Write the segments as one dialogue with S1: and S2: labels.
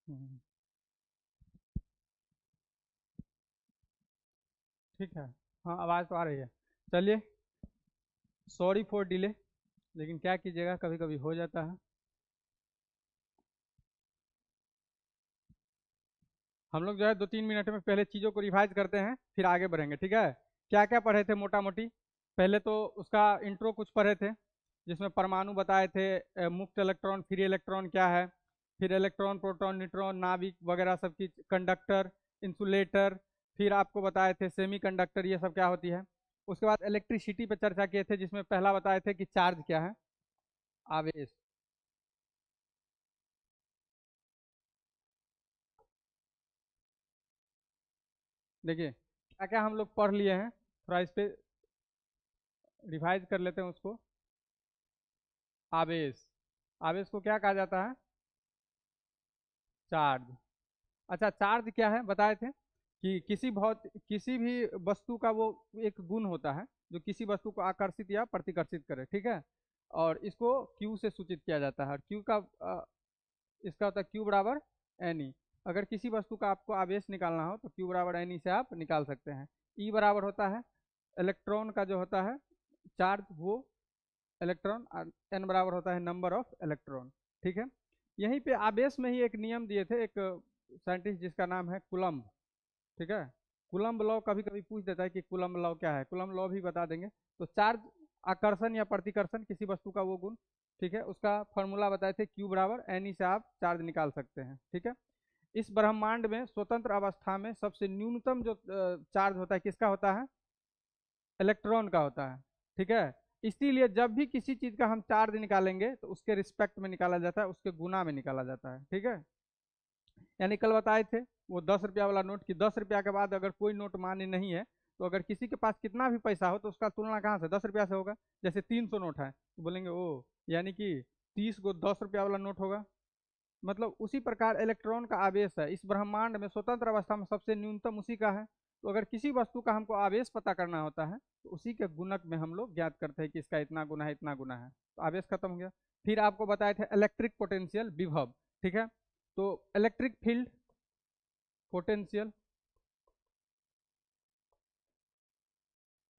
S1: हम्म, ठीक है। हाँ, आवाज़ तो आ रही है। चलिए, सॉरी फॉर डिले, लेकिन क्या कीजिएगा, कभी कभी हो जाता है। हम लोग जो है 2-3 मिनट में पहले चीज़ों को रिवाइज करते हैं, फिर आगे बढ़ेंगे, ठीक है। क्या क्या पढ़े थे मोटा मोटी? पहले तो उसका इंट्रो कुछ पढ़े थे, जिसमें परमाणु बताए थे, मुक्त इलेक्ट्रॉन, फ्री इलेक्ट्रॉन क्या है, फिर इलेक्ट्रॉन, प्रोटॉन, न्यूट्रॉन, नाभिक वगैरह सब की, कंडक्टर, इंसुलेटर, फिर आपको बताए थे सेमी कंडक्टर, ये सब क्या होती है। उसके बाद इलेक्ट्रिसिटी पे चर्चा किए थे, जिसमें पहला बताए थे कि चार्ज क्या है, आवेश। देखिए क्या क्या हम लोग पढ़ लिए हैं, थोड़ा इस पे रिवाइज कर लेते हैं उसको। आवेश, आवेश को क्या कहा जाता है? चार्ज। अच्छा, चार्ज क्या है बताए थे कि किसी भी वस्तु का वो एक गुण होता है जो किसी वस्तु को आकर्षित या प्रतिकर्षित करे, ठीक है। और इसको क्यू से सूचित किया जाता है, और क्यू का इसका होता है क्यू बराबर एन ई। अगर किसी वस्तु का आपको आवेश निकालना हो तो क्यू बराबर एन ई से आप निकाल सकते हैं। ई बराबर होता है इलेक्ट्रॉन का जो होता है चार्ज, वो इलेक्ट्रॉन, और एन बराबर होता है नंबर ऑफ इलेक्ट्रॉन, ठीक है। यहीं पे आवेश में ही एक नियम दिए थे एक साइंटिस्ट जिसका नाम है कुलम्ब, ठीक है। कुलम्ब लॉ कभी कभी पूछ देता है कि कुलम्ब लॉ क्या है, कुलम्ब लॉ भी बता देंगे। तो चार्ज, आकर्षण या प्रतिकर्षण किसी वस्तु का वो गुण, ठीक है, उसका फॉर्मूला बताए थे क्यू बराबर एन ई से आप चार्ज निकाल सकते हैं, ठीक है। इस ब्रह्मांड में स्वतंत्र अवस्था में सबसे न्यूनतम जो चार्ज होता है किसका होता है? इलेक्ट्रॉन का होता है, ठीक है। इसीलिए जब भी किसी चीज का हम चार्ज निकालेंगे तो उसके रिस्पेक्ट में निकाला जाता है, उसके गुना में निकाला जाता है, ठीक है। यानी कल बताए थे वो 10 रुपया वाला नोट, कि 10 रुपया के बाद अगर कोई नोट मान्य नहीं है, तो अगर किसी के पास कितना भी पैसा हो तो उसका तुलना कहाँ से, 10 रुपया से होगा। जैसे 300 नोट है तो बोलेंगे ओ, यानी कि 30 गो 10 रुपया वाला नोट होगा। मतलब उसी प्रकार इलेक्ट्रॉन का आवेश है इस ब्रह्मांड में, स्वतंत्र अवस्था में सबसे न्यूनतम उसी का है। तो अगर किसी वस्तु का हमको आवेश पता करना होता है तो उसी के गुणक में हम लोग ज्ञात करते हैं कि इसका इतना गुना है, इतना गुना है, तो आवेश खत्म हो गया। फिर आपको बताए थे इलेक्ट्रिक पोटेंशियल, विभव, ठीक है। तो इलेक्ट्रिक फील्ड, पोटेंशियल,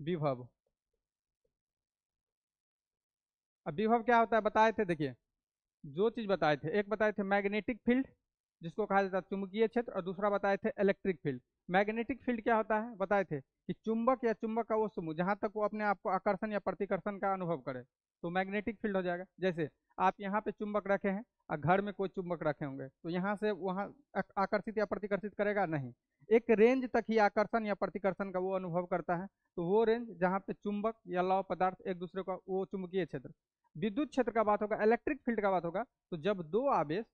S1: विभव। अब विभव क्या होता है बताए थे, देखिए दो चीज बताए थे, एक बताए थे मैग्नेटिक फील्ड जिसको कहा जाता है चुंबकीय क्षेत्र, और दूसरा बताए थे इलेक्ट्रिक फील्ड। मैग्नेटिक फील्ड क्या होता है बताए थे कि चुंबक या चुंबक का वो समूह जहां तक वो अपने आप को आकर्षण या प्रतिकर्षण का अनुभव करे, तो मैग्नेटिक फील्ड हो जाएगा। जैसे आप यहाँ पे चुंबक रखे हैं और घर में कोई चुंबक रखे होंगे, तो यहाँ से वहाँ आकर्षित या प्रतिकर्षित करेगा नहीं। एक रेंज तक ही आकर्षण या प्रतिकर्षण का वो अनुभव करता है, तो वो रेंज जहाँ पे चुंबक या लौह पदार्थ एक दूसरे का, वो चुंबकीय क्षेत्र। विद्युत क्षेत्र का बात होगा, इलेक्ट्रिक फील्ड का बात होगा, तो जब दो आवेश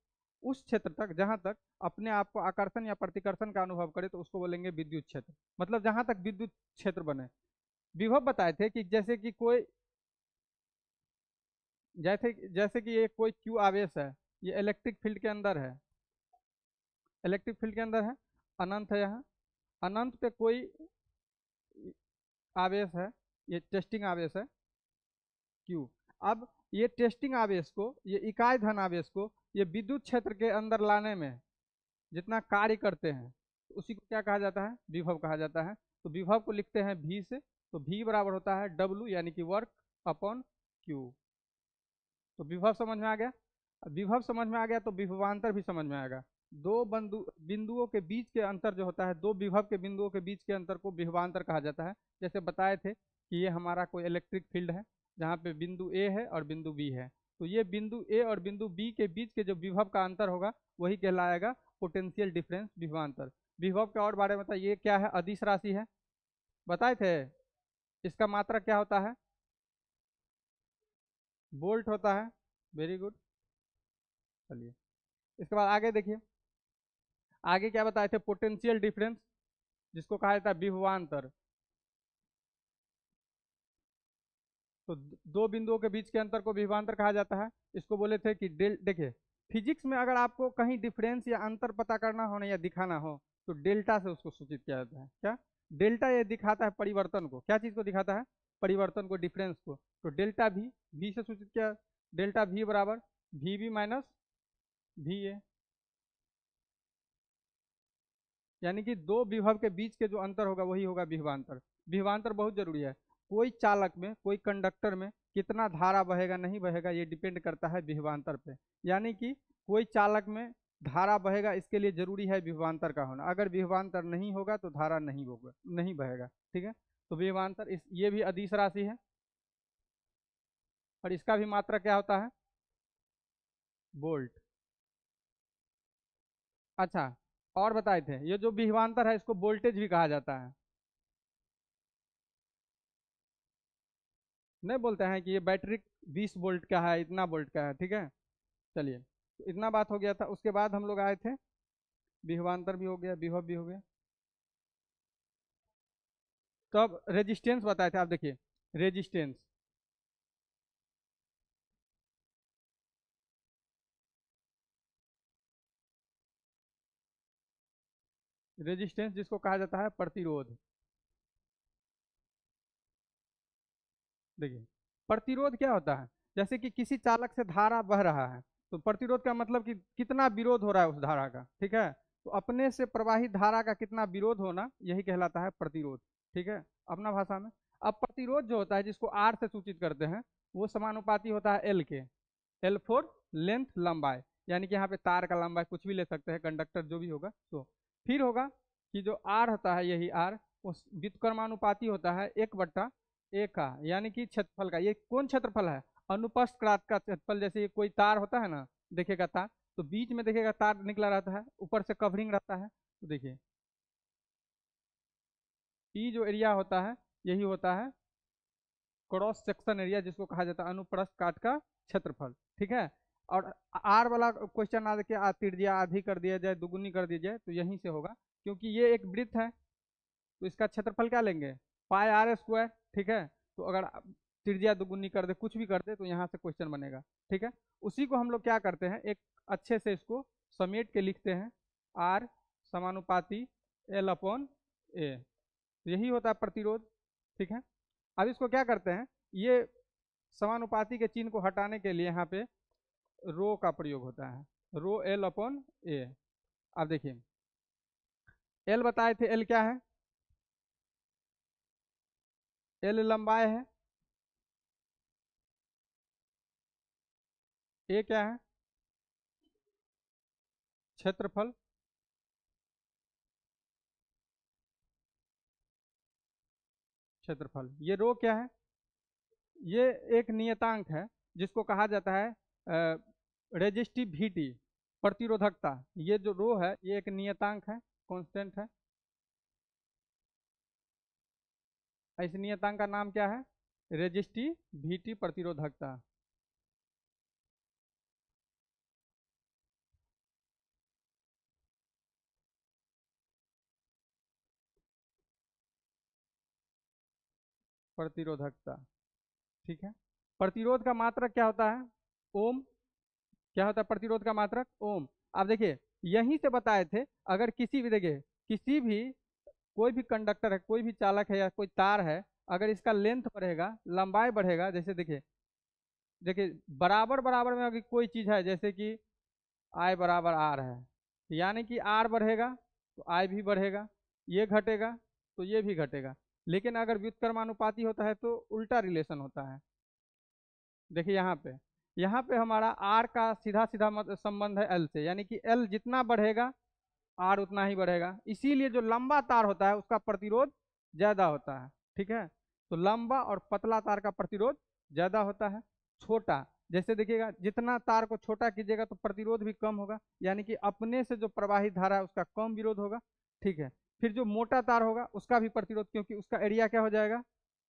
S1: उस क्षेत्र तक जहां तक अपने आप को आकर्षण या प्रतिकर्षण का अनुभव करे तो उसको बोलेंगे विद्युत क्षेत्र, मतलब जहां तक विद्युत क्षेत्र बने। विभव बताए थे कि जैसे कि कोई, जैसे जैसे कि ये कोई क्यू आवेश है, ये इलेक्ट्रिक फील्ड के अंदर है, इलेक्ट्रिक फील्ड के अंदर है, अनंत है यहाँ, अनंत पे कोई आवेश है, ये टेस्टिंग आवेश है क्यू। अब ये टेस्टिंग आवेश को, ये इकाई धन आवेश को ये विद्युत क्षेत्र के अंदर लाने में जितना कार्य करते हैं, तो उसी को क्या कहा जाता है? विभव कहा जाता है। तो विभव को लिखते हैं भी से, तो भी बराबर होता है डब्ल्यू यानी कि वर्क अपॉन क्यू। तो विभव समझ में आ गया। अब विभव समझ में आ गया तो विभवांतर भी समझ में आएगा। दो बिंदुओं के बीच के अंतर जो होता है, दो विभव के बिंदुओं के बीच के अंतर को विभवांतर कहा जाता है। जैसे बताए थे कि ये हमारा कोई इलेक्ट्रिक फील्ड है जहाँ पे बिंदु ए है और बिंदु बी है, तो ये बिंदु ए और बिंदु बी के बीच के जो विभव का अंतर होगा वही कहलाएगा पोटेंशियल डिफरेंस, विभवांतर। विभव के और बारे में बताइए, ये क्या है? अदिश राशि है, बताए थे। इसका मात्रक क्या होता है? वोल्ट होता है। Very good. चलिए, इसके बाद आगे देखिए, आगे क्या बताए थे? पोटेंशियल डिफरेंस, जिसको कहा जाता है विभवांतर। तो दो बिंदुओं के बीच के अंतर को विभवांतर कहा जाता है। इसको बोले थे कि देखिए, फिजिक्स में अगर आपको कहीं डिफरेंस या अंतर पता करना हो ना या दिखाना हो, तो डेल्टा से उसको सूचित किया जाता है। क्या? डेल्टा ये दिखाता है परिवर्तन को, क्या चीज को दिखाता है? परिवर्तन को, डिफरेंस को। तो डेल्टा भी से सूचित किया, डेल्टा भी बराबर V B minus V A. यानी कि दो विभव के बीच के जो अंतर होगा वही होगा विभवांतर। विभवांतर बहुत जरूरी है। कोई चालक में, कोई कंडक्टर में कितना धारा बहेगा नहीं बहेगा ये डिपेंड करता है विभवांतर पे। यानी कि कोई चालक में धारा बहेगा, इसके लिए जरूरी है विभवांतर का होना। अगर विभवांतर नहीं होगा तो धारा नहीं होगा, नहीं बहेगा। ठीक है, तो विभवांतर इस ये भी अदिश राशि है और इसका भी मात्रा क्या होता है? वोल्ट। अच्छा, और बताए थे ये जो विभवांतर है इसको वोल्टेज भी कहा जाता है। नहीं बोलते हैं कि ये बैटरी 20 वोल्ट का है, इतना वोल्ट का है। ठीक है, चलिए, तो इतना बात हो गया था। उसके बाद हम लोग आए थे, विभवांतर भी हो गया, विभव भी हो गया। तो अब रेजिस्टेंस बताए थे, आप देखिए रेजिस्टेंस। रेजिस्टेंस जिसको कहा जाता है प्रतिरोध। देखिए, प्रतिरोध क्या होता है? जैसे कि किसी चालक से धारा बह रहा है, तो प्रतिरोध का मतलब कि कितना विरोध हो रहा है उस धारा का। ठीक है, तो अपने से प्रवाहित धारा का कितना विरोध होना, यही कहलाता है प्रतिरोध। ठीक है, अपना भाषा में। अब प्रतिरोध जो होता है जिसको आर से सूचित करते हैं, वो समानुपाती होता है एल के। एल फोर लेंथ, लंबाई। यानी कि यहाँ पे तार का लंबाई कुछ भी ले सकते हैं, कंडक्टर जो भी होगा। तो फिर होगा कि जो आर होता है, यही आर उस व्युत्क्रमानुपाती होता है 1/a का, यानी कि क्षेत्रफल का। ये कौन क्षेत्रफल है? अनुप्रस्थ काट का क्षेत्रफल। जैसे ये कोई तार होता है ना, देखेगा तार, तो बीच में देखेगा तार निकला रहता है, ऊपर से कवरिंग रहता है। तो देखिए, ई जो एरिया होता है यही होता है क्रॉस सेक्शन एरिया, जिसको कहा जाता है अनुप्रस्थ काट का क्षेत्रफल। ठीक है, और आर वाला क्वेश्चन आ के त्रिज्या आधी कर दिया जाए, दुगुनी कर दी जाए, तो यहीं से होगा। क्योंकि ये एक वृत्त है, तो इसका क्षेत्रफल क्या लेंगे? पाई आर स्क्वायर। ठीक है, तो अगर त्रिज्या दुगुनी कर दे, कुछ भी कर दे, तो यहाँ से क्वेश्चन बनेगा। ठीक है, उसी को हम लोग क्या करते हैं, एक अच्छे से इसको समेट के लिखते हैं, आर समानुपाती एल अपॉन ए। यही होता है प्रतिरोध। ठीक है, अब इसको क्या करते हैं, ये समानुपाती के चिन्ह को हटाने के लिए यहाँ पे रो का प्रयोग होता है, रो एल अपॉन ए। अब देखिए, एल बताए थे, एल क्या है? एल लंबाई है। ए क्या है? क्षेत्रफल। क्षेत्रफल। ये रो क्या है? ये एक नियतांक है जिसको कहा जाता है रेजिस्टिविटी, प्रतिरोधकता। ये जो रो है ये एक नियतांक है, कांस्टेंट है। इस नियतांक का नाम क्या है? रेजिस्टिविटी, प्रतिरोधकता। प्रतिरोधकता। ठीक है, प्रतिरोध का मात्रक क्या होता है? ओम। क्या होता है प्रतिरोध का मात्रक? ओम। आप देखिए, यहीं से बताए थे, अगर किसी भी, देखिए किसी भी, कोई भी कंडक्टर है, कोई भी चालक है या कोई तार है, अगर इसका लेंथ बढ़ेगा, लंबाई बढ़ेगा, जैसे देखिए, देखिए बराबर बराबर में अगर कोई चीज है, जैसे कि आई बराबर आर है, यानी कि आर बढ़ेगा तो आई भी बढ़ेगा, ये घटेगा तो ये भी घटेगा। लेकिन अगर व्युत्क्रमानुपाती होता है तो उल्टा रिलेशन होता है। देखिए यहाँ पे हमारा आर का सीधा सीधा संबंध है एल से, यानी कि एल जितना बढ़ेगा आर उतना ही बढ़ेगा। इसीलिए जो लंबा तार होता है उसका प्रतिरोध ज्यादा होता है। ठीक है, तो लंबा और पतला तार का प्रतिरोध ज्यादा होता है। छोटा, जैसे देखिएगा जितना तार को छोटा कीजिएगा तो प्रतिरोध भी कम होगा, यानी कि अपने से जो प्रवाहित धारा है उसका कम विरोध होगा। ठीक है, फिर जो मोटा तार होगा उसका भी प्रतिरोध, क्योंकि उसका एरिया क्या हो जाएगा?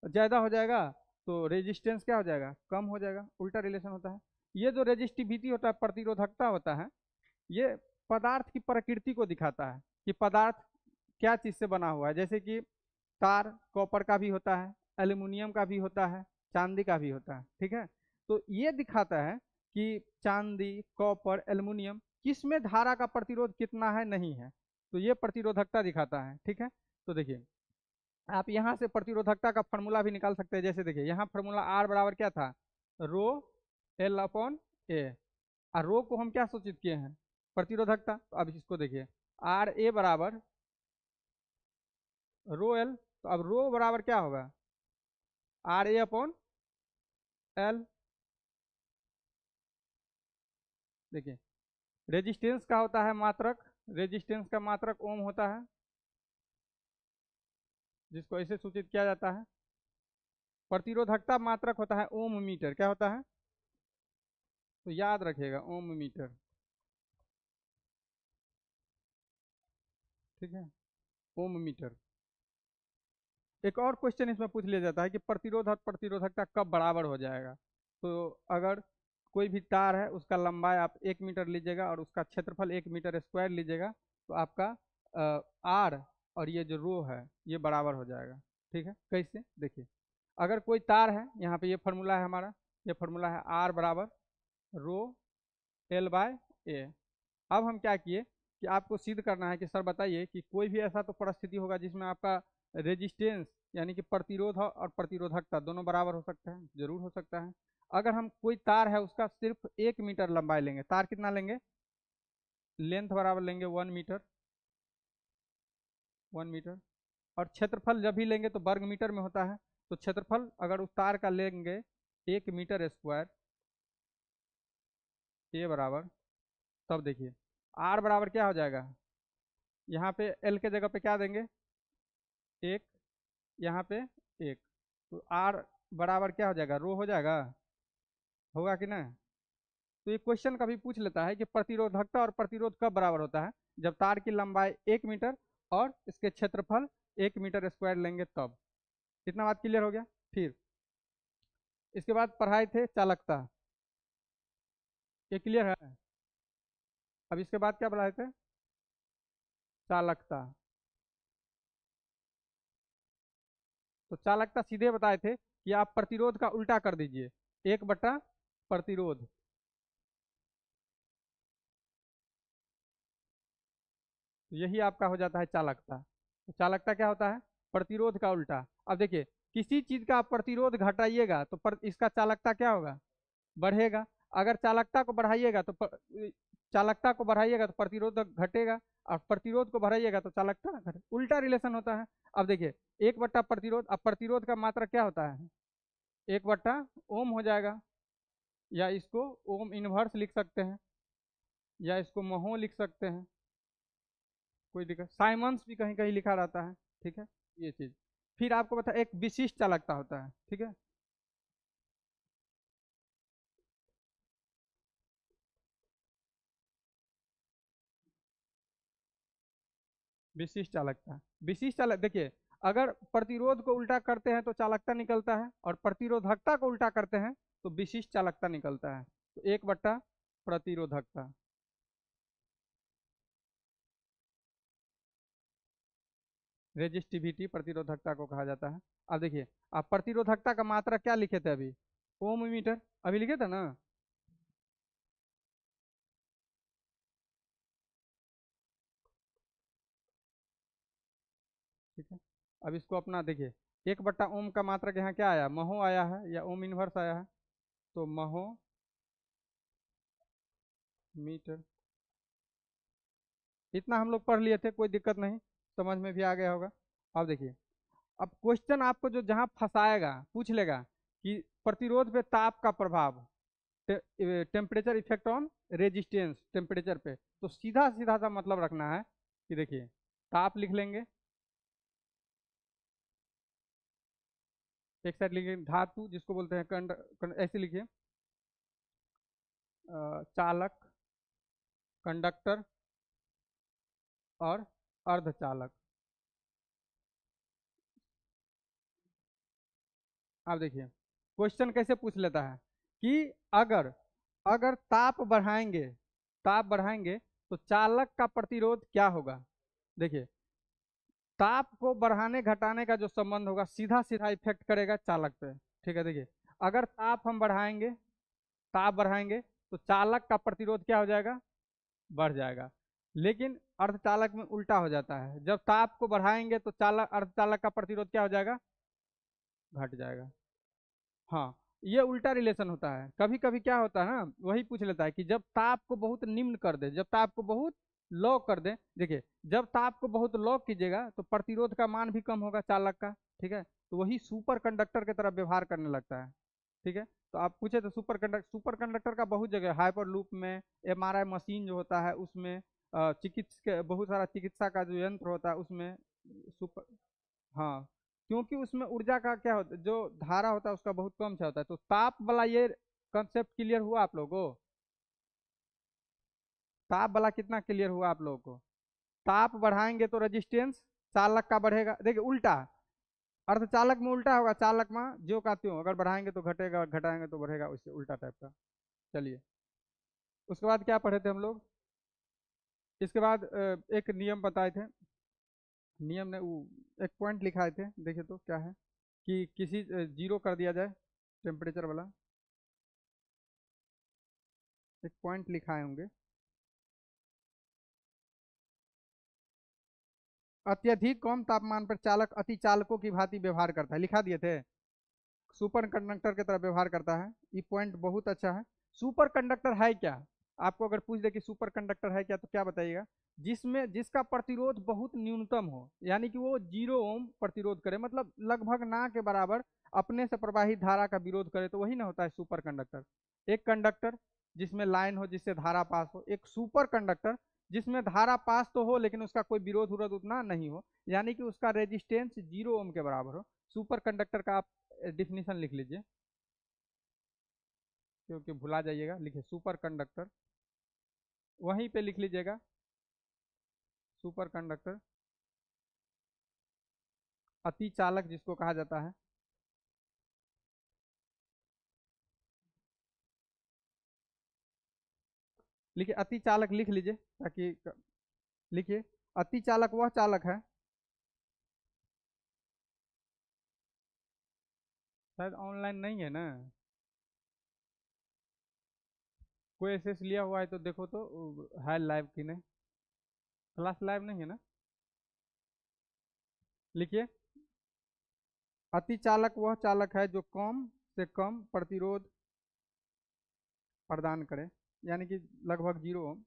S1: ज्यादा हो जाएगा, तो रेजिस्टेंस क्या हो जाएगा? कम हो जाएगा। उल्टा रिलेशन होता है। ये जो रेजिस्टिविटी होता है, प्रतिरोधकता होता है, ये पदार्थ की प्रकृति को दिखाता है कि पदार्थ क्या चीज से बना हुआ है। जैसे कि तार कॉपर का भी होता है, एल्यूमिनियम का भी होता है, चांदी का भी होता है। ठीक है, तो ये दिखाता है कि चांदी, कॉपर, एल्यूमिनियम किस में धारा का प्रतिरोध कितना है, नहीं है। तो ये प्रतिरोधकता दिखाता है। ठीक है, तो देखिए, आप यहाँ से प्रतिरोधकता का फॉर्मूला भी निकाल सकते हैं। जैसे देखिए, यहाँ फॉर्मूला आर बराबर क्या था? रो एल अपॉन ए। और रो को हम क्या सूचित किए हैं? प्रतिरोधकता। तो अब इसको देखिए, आर ए बराबर रो एल, तो अब रो बराबर क्या होगा, आर ए अपॉन एल। देखिए रेजिस्टेंस का होता है मात्रक, रेजिस्टेंस का मात्रक ओम होता है, जिसको ऐसे सूचित किया जाता है। प्रतिरोधकता मात्रक होता है ओम मीटर, क्या होता है, तो याद रखिएगा ओम मीटर, ठीक है, ओम मीटर। एक और क्वेश्चन इसमें पूछ लिया जाता है कि प्रतिरोध और प्रतिरोधकता कब बराबर हो जाएगा। तो अगर कोई भी तार है, उसका लंबाई आप 1 मीटर लीजिएगा और उसका क्षेत्रफल 1 मीटर स्क्वायर लीजिएगा, तो आपका आर और ये जो रो है ये बराबर हो जाएगा। ठीक है, कैसे, देखिए अगर कोई तार है, यहाँ पे ये फॉर्मूला है हमारा, ये फॉर्मूला है आर बराबर रो एल बाय ए। अब हम क्या किए कि आपको सिद्ध करना है कि सर बताइए कि कोई भी ऐसा तो परिस्थिति होगा जिसमें आपका रेजिस्टेंस यानी कि प्रतिरोध और प्रतिरोधकता दोनों बराबर हो सकते हैं, जरूर हो सकता है। अगर हम कोई तार है उसका सिर्फ 1 मीटर लंबाई लेंगे, तार कितना लेंगे, लेंथ बराबर लेंगे 1 मीटर, 1 मीटर, और क्षेत्रफल जब भी लेंगे तो वर्ग मीटर में होता है। तो क्षेत्रफल अगर उस तार का लेंगे 1 मीटर स्क्वायर, ए बराबर, तब देखिए आर बराबर क्या हो जाएगा, यहाँ पे एल के जगह पे क्या देंगे, एक, यहाँ पे एक, तो आर बराबर क्या हो जाएगा, रो हो जाएगा, होगा कि ना। तो ये क्वेश्चन कभी पूछ लेता है कि प्रतिरोधकता और प्रतिरोध कब बराबर होता है, जब तार की लंबाई 1 मीटर और इसके क्षेत्रफल 1 मीटर स्क्वायर लेंगे तब। इतना बात क्लियर हो गया। फिर इसके बाद पढ़ाए थे चालकता, ये क्लियर है। अब इसके बाद क्या पढ़ाए थे, चालकता। तो चालकता सीधे बताए थे कि आप प्रतिरोध का उल्टा कर दीजिए, 1/प्रतिरोध, तो यही आपका हो जाता है चालकता। तो चालकता क्या होता है, प्रतिरोध का उल्टा। अब देखिए किसी चीज का आप प्रतिरोध घटाइएगा तो इसका चालकता क्या होगा, बढ़ेगा। अगर चालकता को बढ़ाइएगा तो चालकता को बढ़ाइएगा तो प्रतिरोध घटेगा, और प्रतिरोध को बढ़ाइएगा तो चालकता घटे, उल्टा रिलेशन होता है। अब देखिए 1/प्रतिरोध, अब प्रतिरोध का मात्रा क्या होता है, 1/ओम हो जाएगा, या इसको ओम इनवर्स लिख सकते हैं, या इसको महो लिख सकते हैं, कोई दिक्कत, साइमंस भी कहीं कहीं लिखा रहता है, ठीक है, ये चीज। फिर आपको बता एक विशिष्ट चालकता होता है, ठीक है, विशिष्ट चालकता। विशिष्ट चालक देखिए, अगर प्रतिरोध को उल्टा करते हैं तो चालकता निकलता है, और प्रतिरोधकता को उल्टा करते हैं तो विशिष्ट चालकता निकलता है। तो 1/प्रतिरोधकता, रेजिस्टिविटी प्रतिरोधकता को कहा जाता है। अब देखिए आप प्रतिरोधकता का मात्रा क्या लिखे थे अभी, ओम मीटर, अभी लिखे थे ना। ठीक है, अब इसको अपना देखिए, 1/ओम का मात्रक यहाँ क्या आया, महो आया है या ओम इनवर्स आया है, तो महो मीटर। इतना हम लोग पढ़ लिए थे, कोई दिक्कत नहीं, समझ में भी आ गया होगा। अब देखिए, अब क्वेश्चन आपको जो जहां फंसाएगा पूछ लेगा कि प्रतिरोध पे ताप का प्रभाव, temperature effect on resistance temperature पे, तो सीधा सीधा सा मतलब रखना है कि देखिए ताप लिख लेंगे, एक साइड लिखेंगे धातु जिसको बोलते हैं ऐसे लिखिए, चालक, कंडक्टर और अर्धचालक। आप देखिए क्वेश्चन कैसे पूछ लेता है कि अगर अगर ताप बढ़ाएंगे तो चालक का प्रतिरोध क्या होगा। देखिए ताप को बढ़ाने घटाने का जो संबंध होगा सीधा सीधा इफेक्ट करेगा चालक पे। ठीक है, देखिए अगर ताप बढ़ाएंगे तो चालक का प्रतिरोध क्या हो जाएगा, बढ़ जाएगा। लेकिन अर्धचालक में उल्टा हो जाता है, जब ताप को बढ़ाएंगे तो चालक अर्धचालक का प्रतिरोध क्या हो जाएगा, घट जाएगा। हाँ, ये उल्टा रिलेशन होता है। कभी कभी क्या होता है ना, वही पूछ लेता है कि जब ताप को बहुत निम्न कर दे, जब ताप को बहुत लॉक कर दें, देखिए जब ताप को बहुत लॉक कीजिएगा तो प्रतिरोध का मान भी कम होगा चालक का। ठीक है, तो वही सुपर कंडक्टर की तरह व्यवहार करने लगता है। ठीक है, तो आप पूछे तो सुपर कंडक्टर का बहुत जगह, हाइपर लूप में, एमआरआई मशीन जो होता है उसमें, चिकित्सा बहुत सारा चिकित्सा का जो यंत्र होता है उसमें सुपर। हाँ, क्योंकि उसमें ऊर्जा का क्या होता है, जो धारा होता है उसका बहुत कम सा होता है। तो ताप वाला ये कंसेप्ट क्लियर हुआ आप लोगों को? ताप वाला कितना क्लियर हुआ आप लोगों को? ताप बढ़ाएंगे तो रेजिस्टेंस चालक का बढ़ेगा, देखिए उल्टा, अर्धचालक में उल्टा होगा, चालक में जो का त्यों, अगर बढ़ाएंगे तो घटेगा, घटाएंगे तो बढ़ेगा, उससे उल्टा टाइप का। चलिए, उसके बाद क्या पढ़े थे हम लोग? इसके बाद एक नियम बताए थे, नियम ने एक पॉइंट लिखाए थे, देखिए तो क्या है कि किसी जीरो कर दिया जाए टेम्परेचर वाला, एक पॉइंट लिखाए होंगे। अत्यधिक कम तापमान पर चालक अति चालकों की भांति व्यवहार करता है, लिखा दिए थे, सुपर कंडक्टर की तरह व्यवहार करता है। ये पॉइंट बहुत अच्छा है। सुपर कंडक्टर है क्या? आपको अगर पूछ दे कि सुपर कंडक्टर है क्या, तो क्या बताइएगा? जिसमें जिसका प्रतिरोध बहुत न्यूनतम हो, यानी कि वो 0 ओम प्रतिरोध करे, मतलब लगभग ना के बराबर अपने से प्रवाहित धारा का विरोध करे, तो वही ना होता है सुपर कंडक्टर। एक कंडक्टर जिसमें लाइन हो जिससे धारा पास हो, एक सुपर कंडक्टर जिसमें धारा पास तो हो लेकिन उसका कोई विरोध विरोध उतना नहीं हो, यानी कि उसका रेजिस्टेंस 0 ओम के बराबर हो। सुपर कंडक्टर का आप डिफिनीशन लिख लीजिए, क्योंकि भुला जाइएगा, लिखिए सुपर कंडक्टर, वहीं पे लिख लीजिएगा, सुपर कंडक्टर अति चालक जिसको कहा जाता है। लिखिए अति चालक लिख लीजिए, ताकि लिखिए अति चालक वह चालक है, शायद ऑनलाइन नहीं है ना, कोई एसेस लिया हुआ है तो देखो तो, है लाइव की नहीं, क्लास लाइव नहीं है ना। लिखिए अति चालक वह चालक है जो कम से कम प्रतिरोध प्रदान करे, यानी कि लगभग 0 ओम।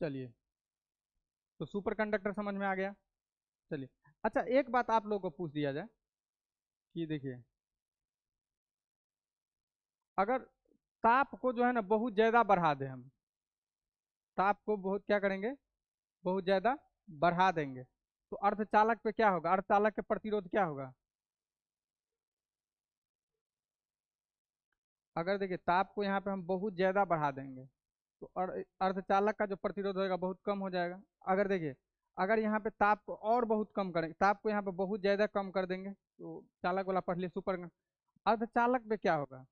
S1: चलिए, तो सुपर कंडक्टर समझ में आ गया। चलिए, अच्छा एक बात आप लोगों को पूछ दिया जाए कि देखिए, अगर ताप को जो है ना बहुत ज्यादा बढ़ा दें हम, ताप को बहुत क्या करेंगे, बहुत ज्यादा बढ़ा देंगे, तो अर्धचालक पे क्या होगा, अर्धचालक के प्रतिरोध क्या होगा? अगर देखिए ताप को यहाँ पे हम बहुत ज्यादा बढ़ा देंगे तो अर्धचालक का जो प्रतिरोध होगा बहुत कम हो जाएगा। अगर देखिए, अगर यहाँ पे ताप को और बहुत कम करेंगे, ताप को यहाँ पे बहुत ज्यादा कम कर देंगे, तो चालक वाला पढ़ लिए सुपर। अर्धचालक पे क्या होगा?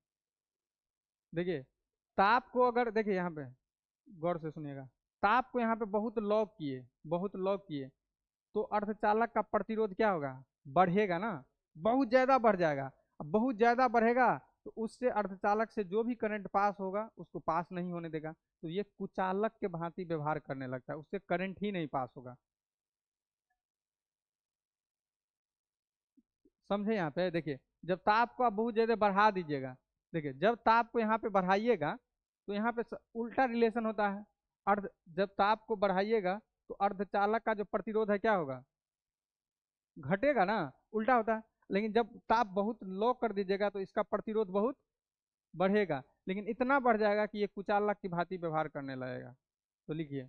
S1: देखिए ताप को अगर देखिए यहाँ पे गौर से सुनिएगा, ताप को यहाँ पे बहुत लॉक किए, बहुत लॉक किए, तो अर्धचालक का प्रतिरोध क्या होगा, बढ़ेगा ना, बहुत ज्यादा बढ़ जाएगा। अब बहुत ज्यादा बढ़ेगा तो उससे अर्धचालक से जो भी करंट पास होगा उसको पास नहीं होने देगा, तो ये कुचालक के भांति व्यवहार करने लगता है, उससे करंट ही नहीं पास होगा। समझे? यहाँ पे देखिए, जब ताप को आप बहुत ज्यादा बढ़ा दीजिएगा, देखिए जब ताप को यहाँ पे बढ़ाइएगा तो यहाँ पे उल्टा रिलेशन होता है। अर्ध जब ताप को बढ़ाइएगा तो अर्धचालक का जो प्रतिरोध है क्या होगा, घटेगा ना, उल्टा होता है। लेकिन जब ताप बहुत लो कर दीजिएगा तो इसका प्रतिरोध बहुत बढ़ेगा, लेकिन इतना बढ़ जाएगा कि ये कुचालक की भांति व्यवहार करने लगेगा। तो लिखिए,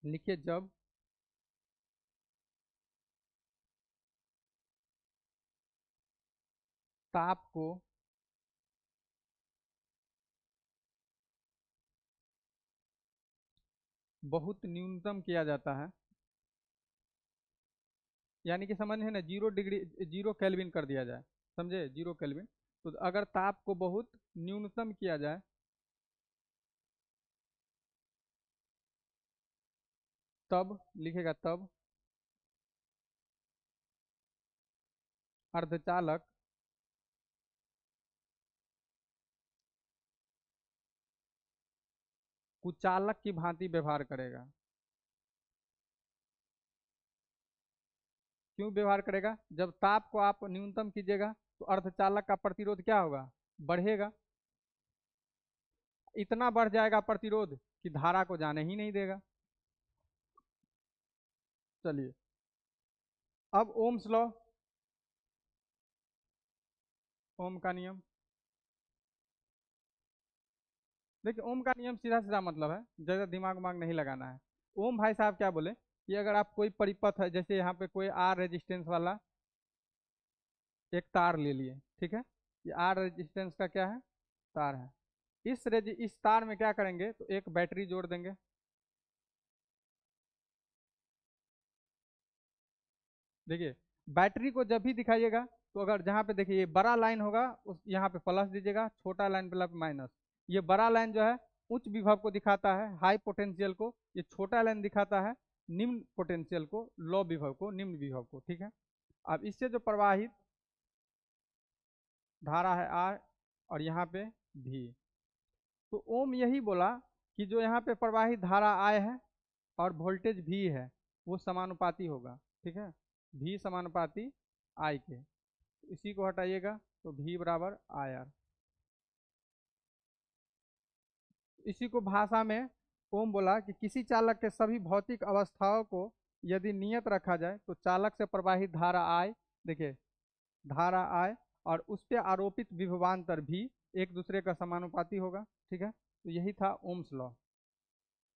S1: लिखिए जब ताप को बहुत न्यूनतम किया जाता है, यानी कि समझ है ना, 0 डिग्री, 0 केल्विन कर दिया जाए, समझे, 0 केल्विन। तो अगर ताप को बहुत न्यूनतम किया जाए, तब लिखेगा, तब अर्धचालक कुचालक की भांति व्यवहार करेगा। क्यों व्यवहार करेगा? जब ताप को आप न्यूनतम कीजिएगा तो अर्धचालक का प्रतिरोध क्या होगा? बढ़ेगा। इतना बढ़ जाएगा प्रतिरोध कि धारा को जाने ही नहीं देगा। चलिए, अब ओम्स लॉ, ओम का नियम। देखिए, ओम का नियम सीधा सीधा मतलब है, ज़्यादा दिमाग उमाग नहीं लगाना है। ओम भाई साहब क्या बोले कि अगर आप कोई परिपथ है, जैसे यहाँ पे कोई आर रेजिस्टेंस वाला एक तार ले लिए, ठीक है, ये आर रेजिस्टेंस का क्या है? तार है। इस तार में क्या करेंगे तो एक बैटरी जोड़ देंगे। देखिए, बैटरी को जब भी दिखाइएगा तो अगर जहाँ पे देखिए ये बड़ा लाइन होगा उस यहाँ पे प्लस दीजिएगा, छोटा लाइन पे माइनस। ये बड़ा लाइन जो है उच्च विभव को दिखाता है, हाई पोटेंशियल को। ये छोटा लाइन दिखाता है निम्न पोटेंशियल को, लो विभव को, निम्न विभव को, ठीक है। अब इससे जो प्रवाहित धारा है आर, और यहाँ पे भी, तो ओम यही बोला कि जो यहाँ पे प्रवाहित धारा आई है और वोल्टेज भी है वो समानुपाती होगा, ठीक है, भी समानुपाती आई के। इसी को हटाइएगा तो भी बराबर आई आर। इसी को भाषा में ओम बोला कि किसी चालक के सभी भौतिक अवस्थाओं को यदि नियत रखा जाए तो चालक से प्रवाहित धारा आय, देखिए धारा आय और उस पर आरोपित विभवांतर भी एक दूसरे का समानुपाती होगा, ठीक है। तो यही था ओम्स लॉ।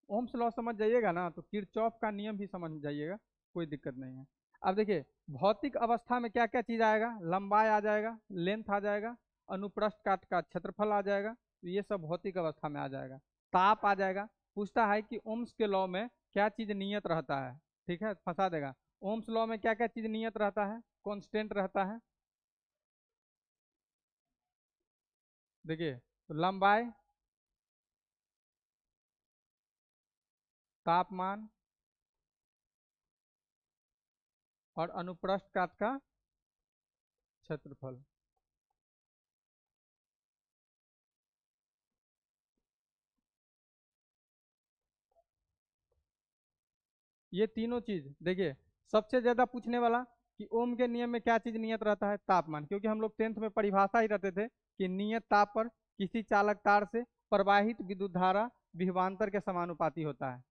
S1: ओम्स लॉ समझ जाइएगा ना तो किरचॉफ का नियम भी समझ जाइएगा, कोई दिक्कत नहीं है। अब देखिए, भौतिक अवस्था में क्या क्या चीज आएगा? लंबाई आ जाएगा, लेंथ आ जाएगा, अनुप्रस्थ काट का क्षेत्रफल आ जाएगा, तो ये सब भौतिक अवस्था में आ जाएगा। ताप आ जाएगा। पूछता है कि ओम्स के लॉ में क्या चीज नियत रहता है, ठीक है, फंसा देगा। ओम्स लॉ में क्या क्या चीज नियत रहता है, कांस्टेंट रहता है? देखिए, तो लंबाई, तापमान और अनुप्रस्थ काट का क्षेत्रफल। ये तीनों चीज देखिए, सबसे ज्यादा पूछने वाला कि ओम के नियम में क्या चीज नियत रहता है? तापमान, क्योंकि हम लोग टेंथ में परिभाषा ही रहते थे कि नियत ताप पर किसी चालक तार से प्रवाहित विद्युत धारा विभवांतर के समानुपाती होता है।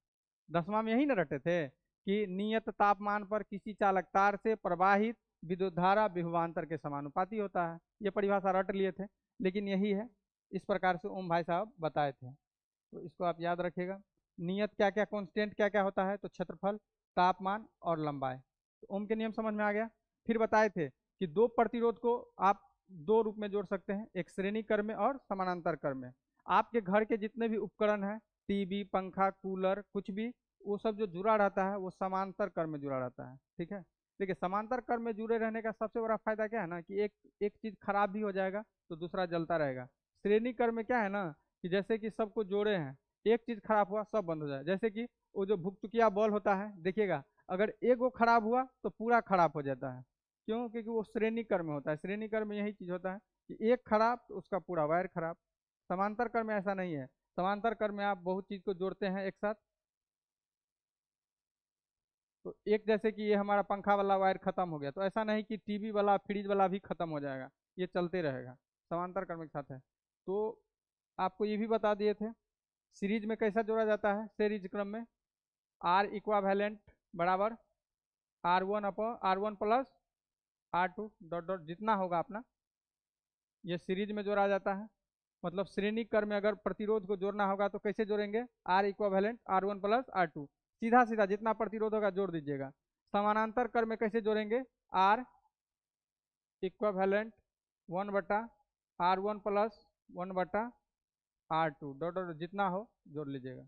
S1: 10वां में यही न रटे थे कि नियत तापमान पर किसी चालक तार से प्रवाहित विद्युत धारा विभवांतर के समानुपाती होता है। ये परिभाषा रट लिए थे, लेकिन यही है, इस प्रकार से ओम भाई साहब बताए थे, तो इसको आप याद रखिएगा। नियत क्या क्या, कांस्टेंट क्या क्या होता है? तो क्षेत्रफल, तापमान और लंबाई। तो ओम के नियम समझ में आ गया। फिर बताए थे कि दो प्रतिरोध को आप दो रूप में जोड़ सकते हैं, एक श्रेणी क्रम में और समानांतर क्रम में। आपके घर के जितने भी उपकरण हैं, टीवी, पंखा, कूलर, कुछ भी, वो सब जो जुड़ा रहता है वो समांतर क्रम में जुड़ा रहता है, ठीक है। देखिए, समांतर क्रम में जुड़े रहने का सबसे बड़ा फायदा क्या है ना कि एक एक चीज खराब भी हो जाएगा तो दूसरा जलता रहेगा। श्रेणी क्रम में क्या है ना कि जैसे कि सबको जोड़े हैं, एक चीज खराब हुआ सब बंद हो जाए। जैसे कि वो जो भुकचुकिया बॉल होता है, देखिएगा, अगर एक वो खराब हुआ तो पूरा खराब हो जाता है। क्यों? क्योंकि वो श्रेणी क्रम में होता है। श्रेणी क्रम में यही चीज होता है कि एक खराब तो उसका पूरा वायर खराब। समांतर क्रम में ऐसा नहीं है। समांतर क्रम में आप बहुत चीज को जोड़ते हैं एक साथ। तो एक, जैसे कि ये हमारा पंखा वाला वायर खत्म हो गया, तो ऐसा नहीं कि टीवी वाला, फ्रिज वाला भी खत्म हो जाएगा, ये चलते रहेगा। समांतर क्रम के साथ है। तो आपको ये भी बता दिए थे सीरीज में कैसा जोड़ा जाता है। सीरीज क्रम में आर इक्वावेलेंट बराबर R1 plus R2 dot dot जितना होगा अपना, ये सीरीज में जोड़ा जाता है। मतलब श्रेणी क्रम में अगर प्रतिरोध को जोड़ना होगा तो कैसे जोड़ेंगे? R equivalent R1 plus R2, सीधा सीधा जितना प्रतिरोध होगा जोड़ दीजिएगा। समानांतर क्रम में कैसे जोड़ेंगे? R equivalent 1/R1 plus 1/R2 dot dot जितना हो जोड़ लीजिएगा।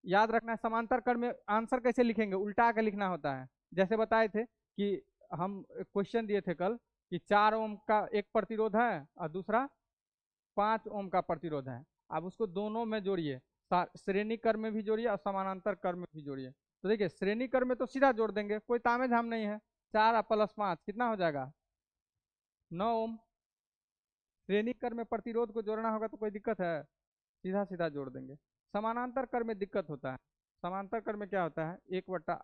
S1: याद रखना है, समांतर क्रम में आंसर कैसे लिखेंगे? उल्टा के लिखना होता है। जैसे बताए थे कि हम क्वेश्चन दिए थे कल कि 4 ओम का एक प्रतिरोध है और दूसरा 5 ओम का प्रतिरोध है। आप उसको दोनों में जोड़िए, श्रेणी क्रम में भी जोड़िए और समानांतर क्रम में भी जोड़िए। तो देखिए, श्रेणी क्रम में तो सीधा जोड़ देंगे, कोई तामे झाम नहीं है। 4 प्लस 5 कितना हो जाएगा? 9 ओम। श्रेणी क्रम में प्रतिरोध को जोड़ना होगा तो कोई दिक्कत है? सीधा सीधा जोड़ देंगे। समानांतर कर में दिक्कत होता है। समांतर कर में क्या होता है, एक बट्टा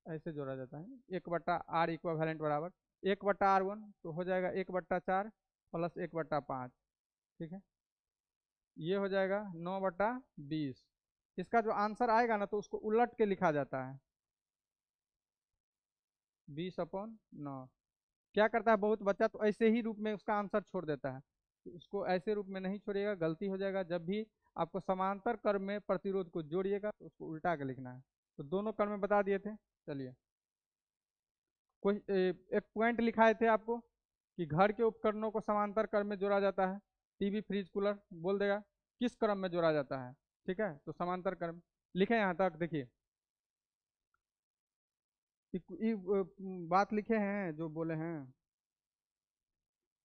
S1: ऐसे जोड़ा जाता है, एक बट्टा आर इक्विवेलेंट बराबर एक बट्टा आर वन, तो हो जाएगा एक बट्टा चार प्लस एक बट्टा पाँच। ठीक है, ये हो जाएगा 9/20। इसका जो आंसर आएगा ना, तो उसको उलट के लिखा जाता है 20/9। क्या करता है बहुत बच्चा, तो ऐसे ही रूप में उसका आंसर छोड़ देता है, तो उसको ऐसे रूप में नहीं छोड़िएगा, गलती हो जाएगा। जब भी आपको समांतर क्रम में प्रतिरोध को जोड़िएगा तो उसको उल्टा के लिखना है। तो दोनों क्रम में बता दिए थे। चलिए, कोई एक पॉइंट लिखाए थे आपको कि घर के उपकरणों को समांतर क्रम में जोड़ा जाता है। टीवी, फ्रिज, कूलर, बोल देगा किस क्रम में जोड़ा जाता है। ठीक है, तो समांतर क्रम लिखे यहाँ तक। देखिए, बात लिखे हैं जो बोले हैं,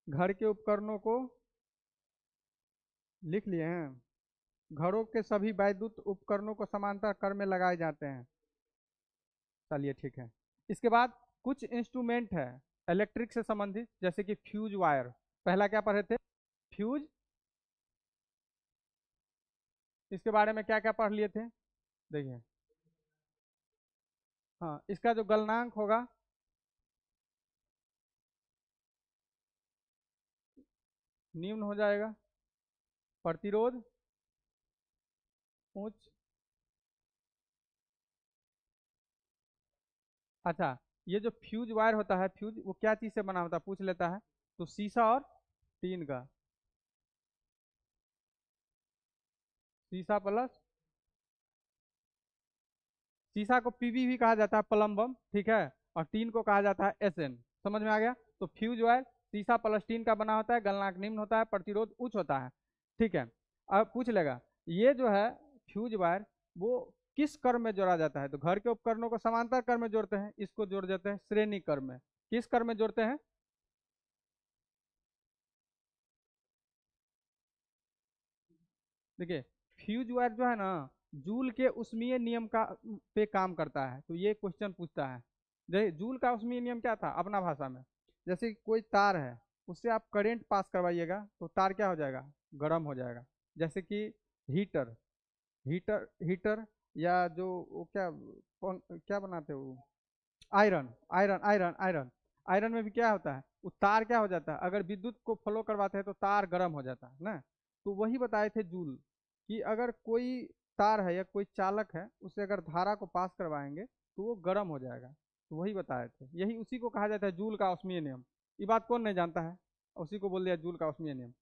S1: घर के उपकरणों को लिख लिए हैं। घरों के सभी वैद्युत उपकरणों को समांतर क्रम में लगाए जाते हैं। चलिए ठीक है। इसके बाद कुछ इंस्ट्रूमेंट है इलेक्ट्रिक से संबंधित, जैसे कि फ्यूज वायर। पहला क्या पढ़े थे, फ्यूज। इसके बारे में क्या क्या पढ़ लिए थे, देखिए। हाँ, इसका जो गलनांक होगा, निम्न हो जाएगा, प्रतिरोध उच्च। अच्छा, ये जो फ्यूज वायर होता है, फ्यूज वो क्या चीज से बना होता है पूछ लेता है, तो शीशा और टीन का। शीशा प्लस, शीशा को पीबी भी कहा जाता है, प्लम्बम। ठीक है, और टीन को कहा जाता है एसएन। समझ में आ गया। तो फ्यूज वायर शीशा प्लस टीन का बना होता है, गलनांक निम्न होता है, प्रतिरोध उच्च होता है। ठीक है, अब पूछ लेगा ये जो है फ्यूज वायर, वो किस क्रम में जोड़ा जाता है। तो घर के उपकरणों को समांतर क्रम में जोड़ते हैं, इसको जोड़ देते हैं श्रेणी क्रम में। किस क्रम में जोड़ते हैं, देखिए फ्यूज वायर जो है ना, जूल के उष्मीय नियम का पे काम करता है। तो ये क्वेश्चन पूछता है, जैसे जूल का उष्मीय नियम क्या था अपना भाषा में, जैसे कोई तार है, उससे आप करंट पास करवाइएगा तो तार क्या हो जाएगा, गर्म हो जाएगा। जैसे कि हीटर, हीटर या जो वो क्या बनाते हैं वो, आयरन, आयरन में भी क्या होता है, वो तार क्या हो जाता है, अगर विद्युत को फ्लो करवाते हैं तो तार गर्म हो जाता है ना। तो वही बताए थे जूल, कि अगर कोई तार है या कोई चालक है, उससे अगर धारा को पास करवाएंगे तो वो गर्म हो जाएगा। तो वही बताए थे, यही उसी को कहा जाता है जूल का औष्मीय नियम। ये बात कौन नहीं जानता है, उसी को बोल दिया जूल का औष्मीय नियम।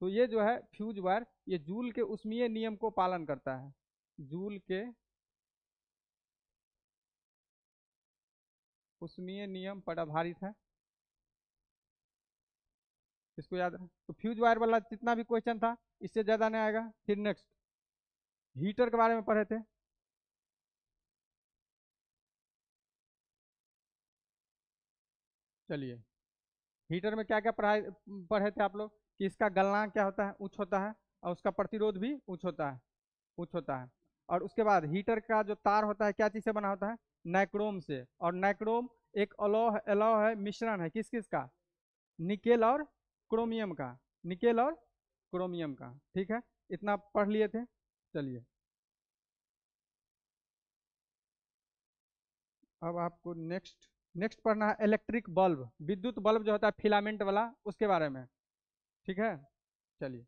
S1: तो ये जो है फ्यूज वायर, ये जूल के उष्मीय नियम को पालन करता है। जूल के उष्मीय नियम पर आधारित है, इसको याद रखें। तो फ्यूज वायर वाला जितना भी क्वेश्चन था, इससे ज्यादा नहीं आएगा। फिर नेक्स्ट, हीटर के बारे में पढ़े थे। चलिए, हीटर में क्या क्या पढ़ाई पढ़े थे आप लोग, कि इसका गलनांक क्या होता है, उच्च होता है, और उसका प्रतिरोध भी उच्च होता है, उच्च होता है। और उसके बाद हीटर का जो तार होता है क्या चीज से बना होता है, नाइक्रोम से। और नाइक्रोम एक अलॉय है, मिश्रण है किस किस का, निकेल और क्रोमियम का, निकेल और क्रोमियम का। ठीक है, इतना पढ़ लिए थे। चलिए, अब आपको नेक्स्ट नेक्स्ट पढ़ना है इलेक्ट्रिक बल्ब, विद्युत बल्ब जो होता है फिलामेंट वाला, उसके बारे में। ठीक है, चलिए।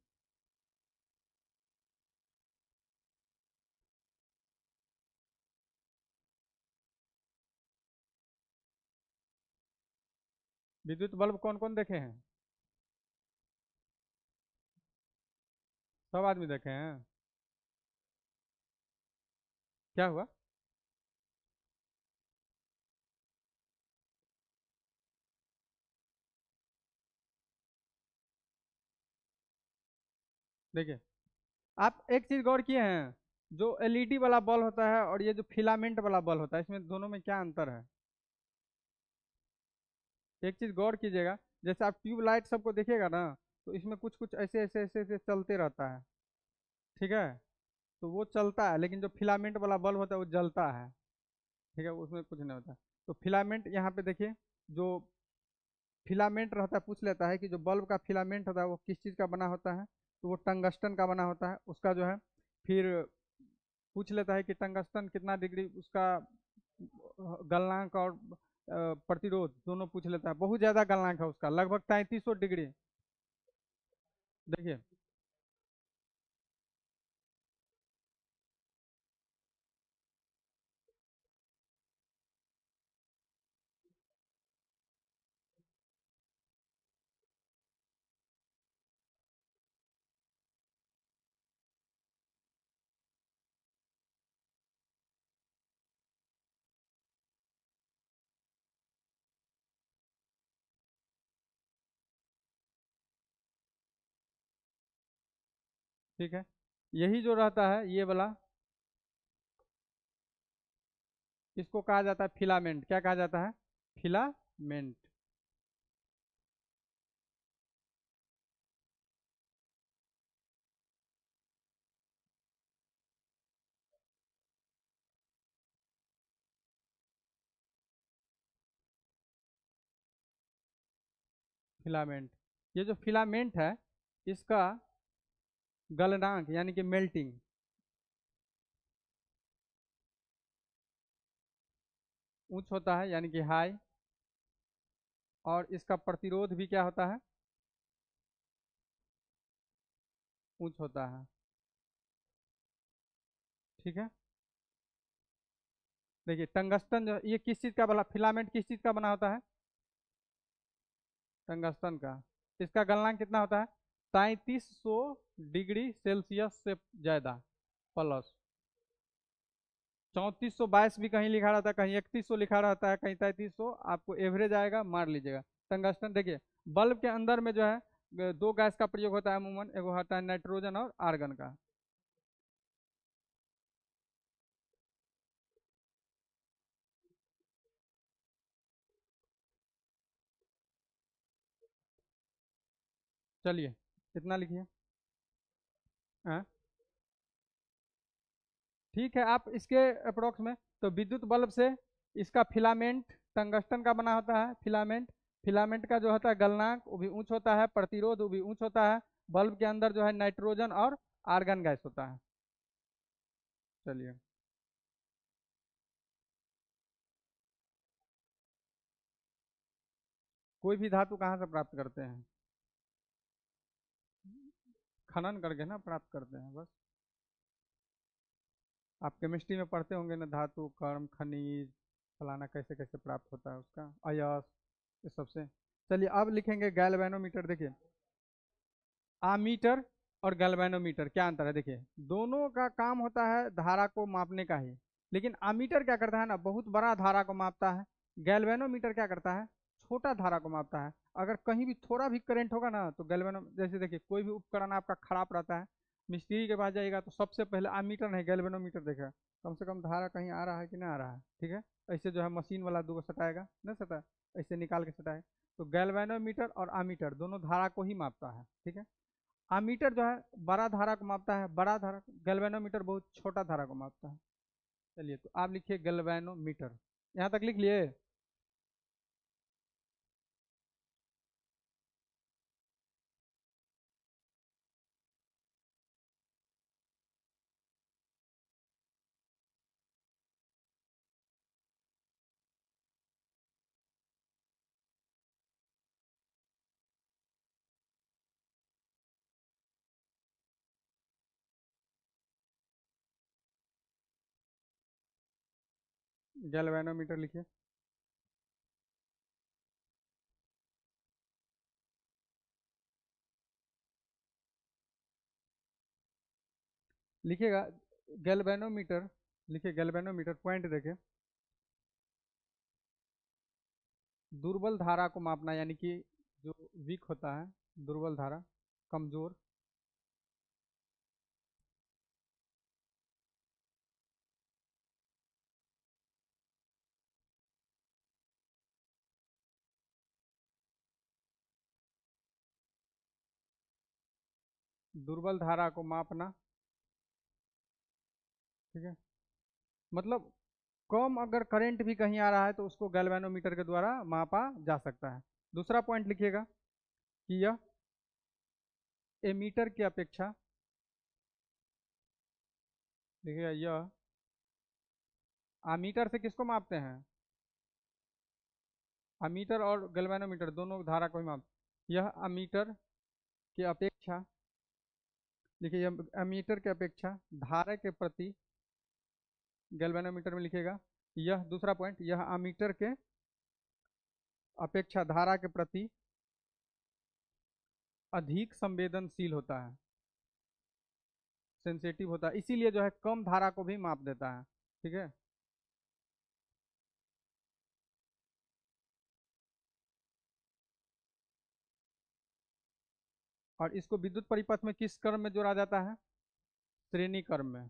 S1: विद्युत बल्ब कौन कौन देखे हैं, सब आदमी देखे हैं। क्या हुआ, देखिए आप एक चीज गौर किए हैं, जो एलईडी वाला बल्ब होता है और ये जो फिलामेंट वाला बल्ब होता है, इसमें दोनों में क्या अंतर है। एक चीज गौर कीजिएगा, जैसे आप ट्यूब लाइट सबको देखिएगा ना, तो इसमें कुछ कुछ ऐसे ऐसे ऐसे ऐसे चलते रहता है। ठीक है, तो वो चलता है, लेकिन जो फिलामेंट वाला बल्ब होता है वो जलता है। ठीक है, उसमें कुछ नहीं होता। तो फिलामेंट यहाँ पे देखिए, जो फिलामेंट रहता है, पूछ लेता है कि जो बल्ब का फिलामेंट होता है वो किस चीज़ का बना होता है, तो वो टंगस्टन का बना होता है। उसका जो है फिर पूछ लेता है कि टंगस्टन कितना डिग्री उसका गलनांक और प्रतिरोध दोनों पूछ लेता है। बहुत ज्यादा गलनांक है उसका, लगभग 3300 डिग्री। देखिए, ठीक है, यही जो रहता है ये वाला, इसको कहा जाता है फिलामेंट। क्या कहा जाता है? फिलामेंट। फिलामेंट, ये जो फिलामेंट है इसका गलनांक यानी कि मेल्टिंग उच्च होता है, यानी कि हाई। और इसका प्रतिरोध भी क्या होता है? उच्च होता है। ठीक है, देखिए टंगस्टन जो ये किस चीज का बना, फिलामेंट किस चीज का बना होता है? टंगस्टन का। इसका गलनांक कितना होता है? 3300 डिग्री सेल्सियस से ज्यादा प्लस। 3422 भी कहीं लिखा रहता है, कहीं 3100 लिखा रहता है, कहीं 3300। आपको एवरेज आएगा, मार लीजिएगा। टंगस्टन देखिए, बल्ब के अंदर में जो है दो गैस का प्रयोग होता है अमूमन, एगो होता है नाइट्रोजन और आर्गन का। चलिए इतना लिखिए। हाँ, ठीक है, आप इसके अप्रोक्स में, तो विद्युत बल्ब से इसका फिलामेंट टंगस्टन का बना होता है। फिलामेंट, फिलामेंट का जो होता है गलनांक वो भी ऊंच होता है, प्रतिरोध वो भी ऊंच होता है। बल्ब के अंदर जो है नाइट्रोजन और आर्गन गैस होता है। चलिए, कोई भी धातु कहाँ से प्राप्त करते हैं? खनन करके ना प्राप्त करते हैं बस। आप केमिस्ट्री में पढ़ते होंगे ना, धातु कर्म खनिज फलाना कैसे कैसे प्राप्त होता है उसका अयस, ये सबसे। चलिए अब लिखेंगे गैल्वेनोमीटर। देखिए, आमीटर और गैल्वेनोमीटर क्या अंतर है? देखिए, दोनों का काम होता है धारा को मापने का ही, लेकिन आमीटर क्या करता है ना, बहुत बड़ा धारा को मापता है। गैल्वेनोमीटर क्या करता है? छोटा धारा को मापता है। अगर कहीं भी थोड़ा भी करंट होगा ना तो गैल्वेनो, जैसे देखिए कोई भी उपकरण आपका खराब रहता है, मिस्त्री के पास जाएगा तो सबसे पहले आमीटर नहीं गैल्वेनोमीटर देखेगा, कम से कम धारा कहीं आ रहा है कि नहीं आ रहा है। ठीक है, ऐसे जो है मशीन वाला दूगो सटाएगा नहीं सटा, ऐसे निकाल के सटाएगा। तो गैल्वेनोमीटर और आमीटर दोनों धारा को ही मापता है। ठीक है, आमीटर जो है बड़ा धारा को मापता है, बड़ा धारा। गैल्वेनोमीटर बहुत छोटा धारा को मापता है। चलिए, तो आप लिखिए गैल्वेनोमीटर, यहाँ तक लिख लिए। गैल्वेनोमीटर लिखिए। लिखिएगा गैल्वेनोमीटर, लिखिए गैल्वेनोमीटर पॉइंट देखे, दुर्बल धारा को मापना, यानी कि जो वीक होता है, दुर्बल धारा, कमजोर। दुर्बल धारा को मापना। ठीक है, मतलब कम अगर करंट भी कहीं आ रहा है तो उसको गैल्वेनोमीटर के द्वारा मापा जा सकता है। दूसरा पॉइंट लिखिएगा कि यह एमीटर की अपेक्षा देखिएगा यह आमीटर से किसको मापते हैं? अमीटर और गैल्वेनोमीटर दोनों धारा को ही माप। यह अमीटर की अपेक्षा, देखिए यह अमीटर की अपेक्षा धारा के प्रति, गैल्वेनोमीटर में लिखेगा, यह दूसरा पॉइंट, यह अमीटर के अपेक्षा धारा के प्रति अधिक संवेदनशील होता है, सेंसिटिव होता है, इसीलिए जो है कम धारा को भी माप देता है। ठीक है। और इसको विद्युत परिपथ में किस क्रम में जोड़ा जाता है? श्रेणी क्रम में।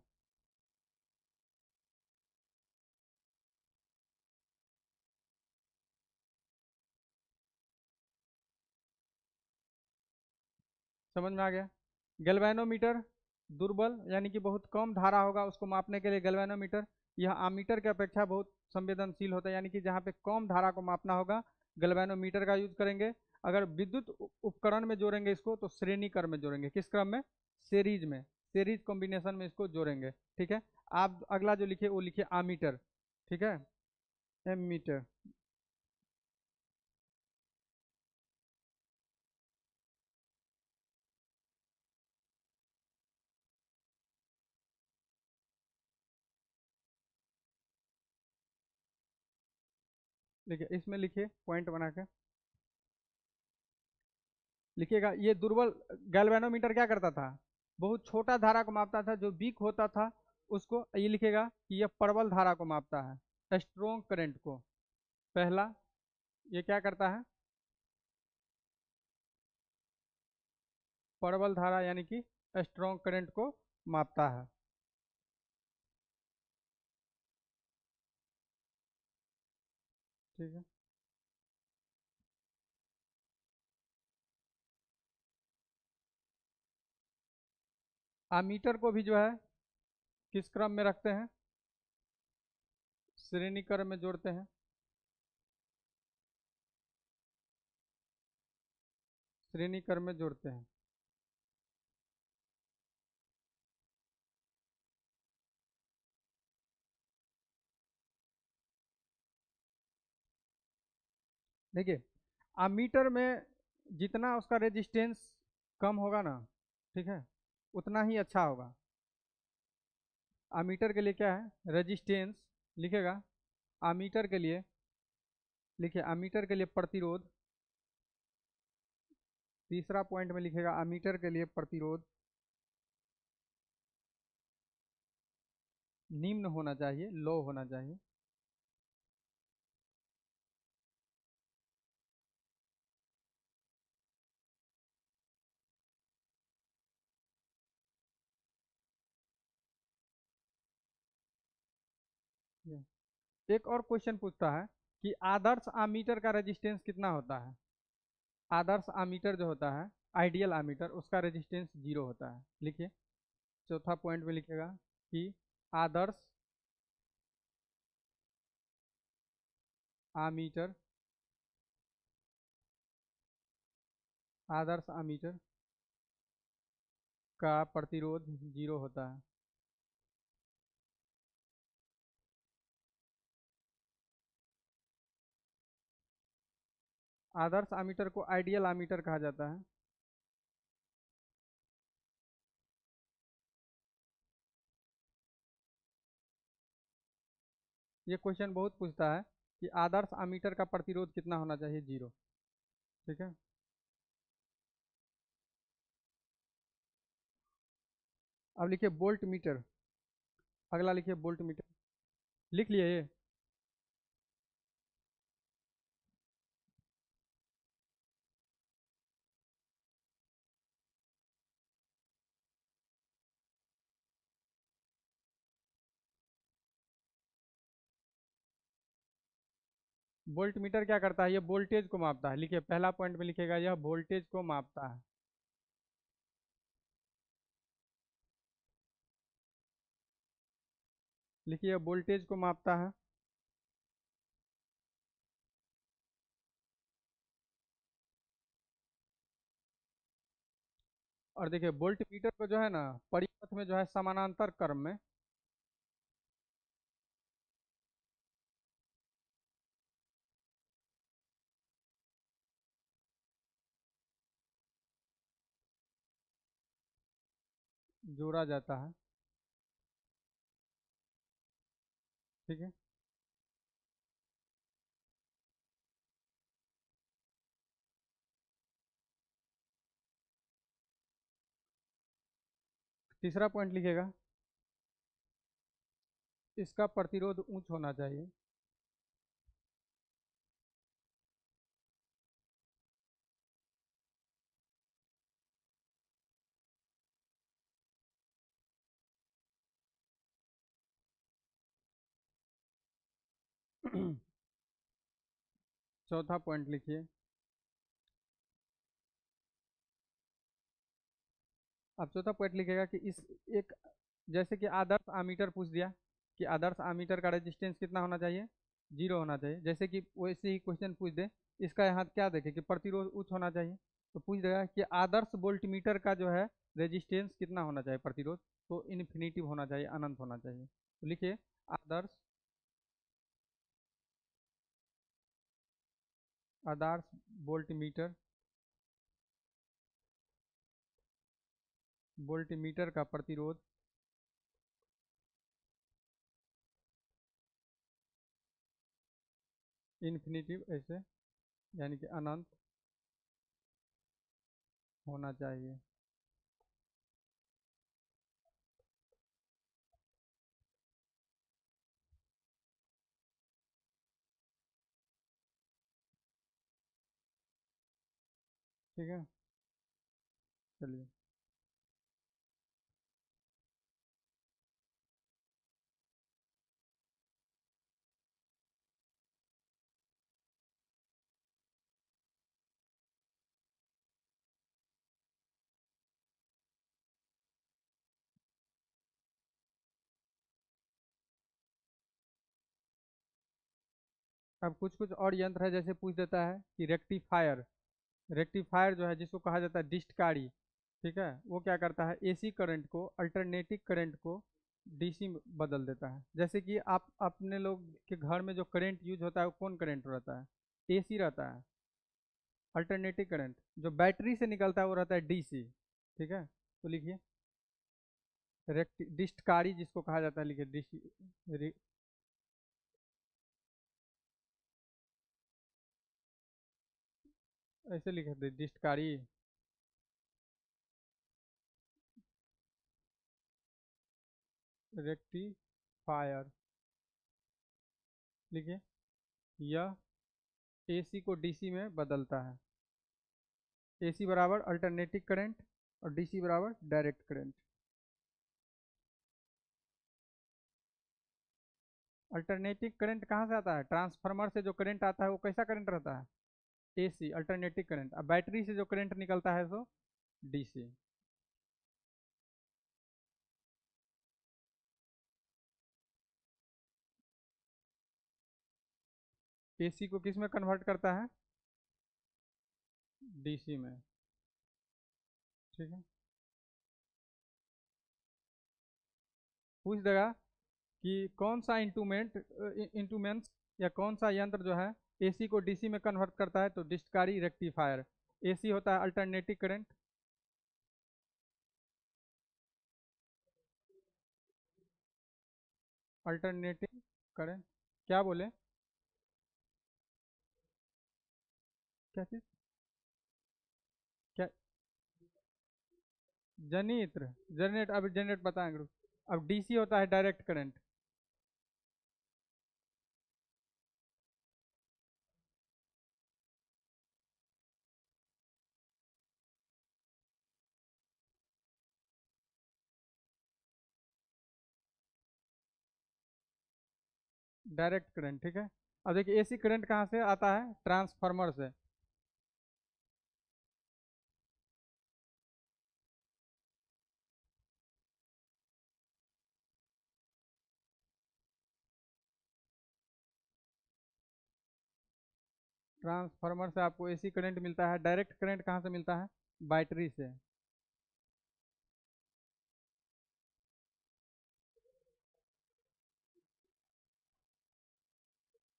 S1: समझ में आ गया? गैल्वेनोमीटर दुर्बल यानी कि बहुत कम धारा होगा उसको मापने के लिए गैल्वेनोमीटर। यह आमीटर की अपेक्षा बहुत संवेदनशील होता है, यानी कि जहाँ पे कम धारा को मापना होगा गैल्वेनोमीटर का यूज करेंगे। अगर विद्युत उपकरण में जोड़ेंगे इसको तो श्रेणी क्रम में जोड़ेंगे। किस क्रम में? सीरीज में, सीरीज कॉम्बिनेशन में इसको जोड़ेंगे। ठीक है। आप अगला जो लिखे वो लिखिए आमीटर। ठीक है। एमीटर। देखिए इसमें लिखिए पॉइंट बना के लिखिएगा। ये दुर्बल गैल्वेनोमीटर क्या करता था? बहुत छोटा धारा को मापता था, जो वीक होता था उसको, ये लिखेगा कि यह प्रबल धारा को मापता है, स्ट्रोंग करंट को। पहला, ये क्या करता है? प्रबल धारा यानी कि स्ट्रोंग करंट को मापता है। ठीक है। आमीटर को भी जो है किस क्रम में रखते हैं? श्रेणी क्रम में जोड़ते हैं। श्रेणी क्रम में जोड़ते हैं। देखिए आमीटर में जितना उसका रेजिस्टेंस कम होगा ना, ठीक है, उतना ही अच्छा होगा। आमीटर के लिए क्या है? रेजिस्टेंस लिखेगा। आमीटर के लिए लिखिए, आमीटर के लिए प्रतिरोध। तीसरा पॉइंट में लिखेगा आमीटर के लिए प्रतिरोध निम्न होना चाहिए, लो होना चाहिए। एक और क्वेश्चन पूछता है कि आदर्श आमीटर का रेजिस्टेंस कितना होता है? आदर्श आमीटर जो होता है, आइडियल आमीटर, उसका रेजिस्टेंस 0 होता है। लिखिए चौथा पॉइंट में लिखेगा कि आदर्श आमीटर, आदर्श आमीटर का प्रतिरोध 0 होता है। आदर्श आमीटर को आइडियल आमीटर कहा जाता है। ये क्वेश्चन बहुत पूछता है कि आदर्श आमीटर का प्रतिरोध कितना होना चाहिए? 0। ठीक है। अब लिखिए वोल्ट मीटर। अगला लिखिए वोल्ट मीटर। लिख लिए ये? वोल्ट मीटर क्या करता है? ये वोल्टेज को मापता है। लिखिए पहला पॉइंट में लिखेगा यह वोल्टेज को मापता है। लिखिए वोल्टेज को मापता है। और देखिए वोल्ट मीटर को जो है ना परिपथ में जो है समानांतर क्रम में जोड़ा जाता है। ठीक है। तीसरा पॉइंट लिखिएगा, इसका प्रतिरोध उच्च होना चाहिए। चौथा पॉइंट लिखिए, अब चौथा पॉइंट लिखेगा कि इस एक, जैसे कि आदर्श आमीटर पूछ दिया कि आदर्श आमीटर का रेजिस्टेंस कितना होना चाहिए, 0 होना चाहिए। जैसे कि वैसे ही क्वेश्चन पूछ दे, इसका यहाँ क्या देखे कि प्रतिरोध उच्च होना चाहिए, तो पूछ देगा कि आदर्श वोल्टमीटर का जो है रेजिस्टेंस कितना होना चाहिए प्रतिरोध, तो इन्फिनिटिव होना चाहिए, अनंत होना चाहिए। तो लिखिए आदर्श, आदर्श वोल्टमीटर, वोल्टमीटर का प्रतिरोध इन्फिनिटिव ऐसे, यानी कि अनंत होना चाहिए। ठीक है, चलिए। अब कुछ कुछ और यंत्र है, जैसे पूछ देता है कि रेक्टिफायर, रेक्टिफायर जो है जिसको कहा जाता है डिस्टकारी, ठीक है, वो क्या करता है एसी करंट को, अल्टरनेटिंग करंट को डीसी में बदल देता है। जैसे कि आप अपने लोग के घर में जो करंट यूज होता है वो कौन करंट रहता है, एसी रहता है। अल्टरनेटिंग करंट जो बैटरी से निकलता है वो रहता है डीसी। ठीक है, तो लिखिए डिस्टकारी जिसको कहा जाता है, लिखिए डीसी, ऐसे लिखे थे डिस्टकारी रेक्टिफायर। लिखिए यह एसी को डीसी में बदलता है। एसी बराबर अल्टरनेटिंग करंट और डीसी बराबर डायरेक्ट करंट। अल्टरनेटिंग करंट कहाँ से आता है, ट्रांसफार्मर से जो करंट आता है वो कैसा करंट रहता है, एसी अल्टरनेटिंग करंट। अब बैटरी से जो करंट निकलता है सो डीसी। एसी को किस में कन्वर्ट करता है, डीसी में। ठीक है, पूछ देगा कि कौन सा इंस्ट्रूमेंट्स या कौन सा यंत्र जो है एसी को डीसी में कन्वर्ट करता है, तो डिस्टकारी रेक्टिफायर। एसी होता है अल्टरनेटिंग करंट, अल्टरनेटिंग करंट, क्या बोले, क्या चीज, क्या, जनित्र, जनरेट, अब जनरेट बताएंगे रुक। अब डीसी होता है डायरेक्ट करंट, डायरेक्ट करंट। ठीक है, अब देखिए एसी करंट कहाँ से आता है, ट्रांसफार्मर से। ट्रांसफार्मर से आपको एसी करंट मिलता है। डायरेक्ट करंट कहाँ से मिलता है, बैटरी से।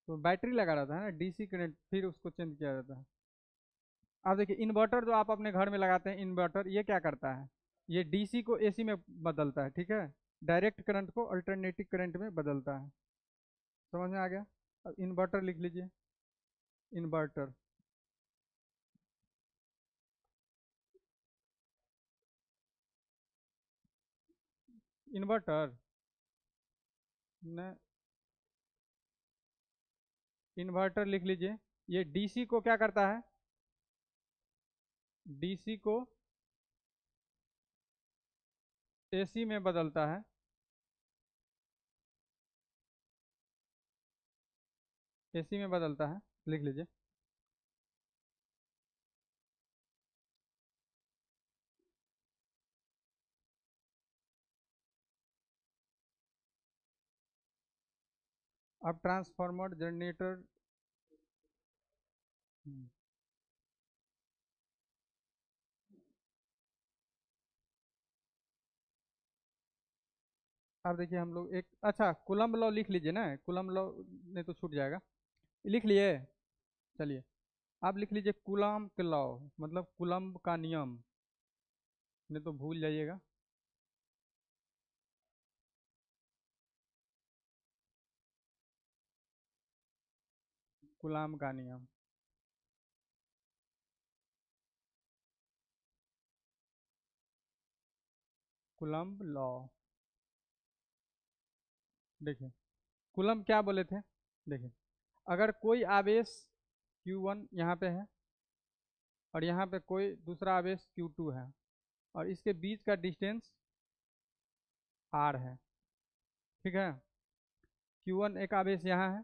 S1: तो बैटरी लगा रहता है ना, डीसी करंट फिर उसको चेंज किया जाता है। अब देखिए इन्वर्टर जो आप अपने घर में लगाते हैं, इन्वर्टर ये क्या करता है, ये डीसी को एसी में बदलता है, ठीक है। डायरेक्ट करंट को अल्टरनेटिंग करंट में बदलता है। समझ में आ गया। अब इन्वर्टर लिख लीजिए। इन्वर्टर। इन्वर्टर न, इन्वर्टर लिख लीजिए। ये डीसी को क्या करता है, डीसी को एसी में बदलता है। एसी में बदलता है, लिख लीजिए। अब ट्रांसफार्मर जनरेटर। अब देखिए हम लोग एक, अच्छा कूलम्ब लॉ लिख लीजिए ना, कूलम्ब लॉ नहीं तो छूट जाएगा। लिख लिए। चलिए आप लिख लीजिए कूलम्ब लॉ, मतलब कूलम्ब का नियम, नहीं तो भूल जाइएगा। कूलम्ब का नियम। Coulomb law. देखिए कूलम्ब क्या बोले थे। देखिए अगर कोई आवेश Q1 यहाँ पे है और यहाँ पे कोई दूसरा आवेश Q2 है और इसके बीच का डिस्टेंस R है, ठीक है। Q1 एक आवेश यहाँ है,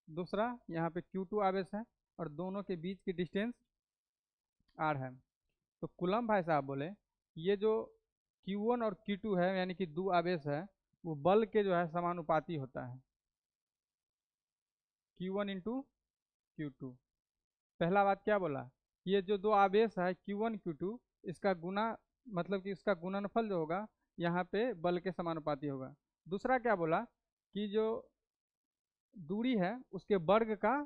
S1: दूसरा यहाँ पे Q2 आवेश है, और दोनों के बीच की डिस्टेंस R है। तो कूलम्ब भाई साहब बोले ये जो Q1 और Q2 है, यानी कि दो आवेश है, वो बल के जो है समानुपाती होता है। Q1 into Q2। पहला बात क्या बोला, ये जो दो आवेश है Q1 Q2, इसका गुना, मतलब कि इसका गुणनफल जो होगा यहाँ पे बल के समानुपाती होगा। दूसरा क्या बोला कि जो दूरी है उसके वर्ग का,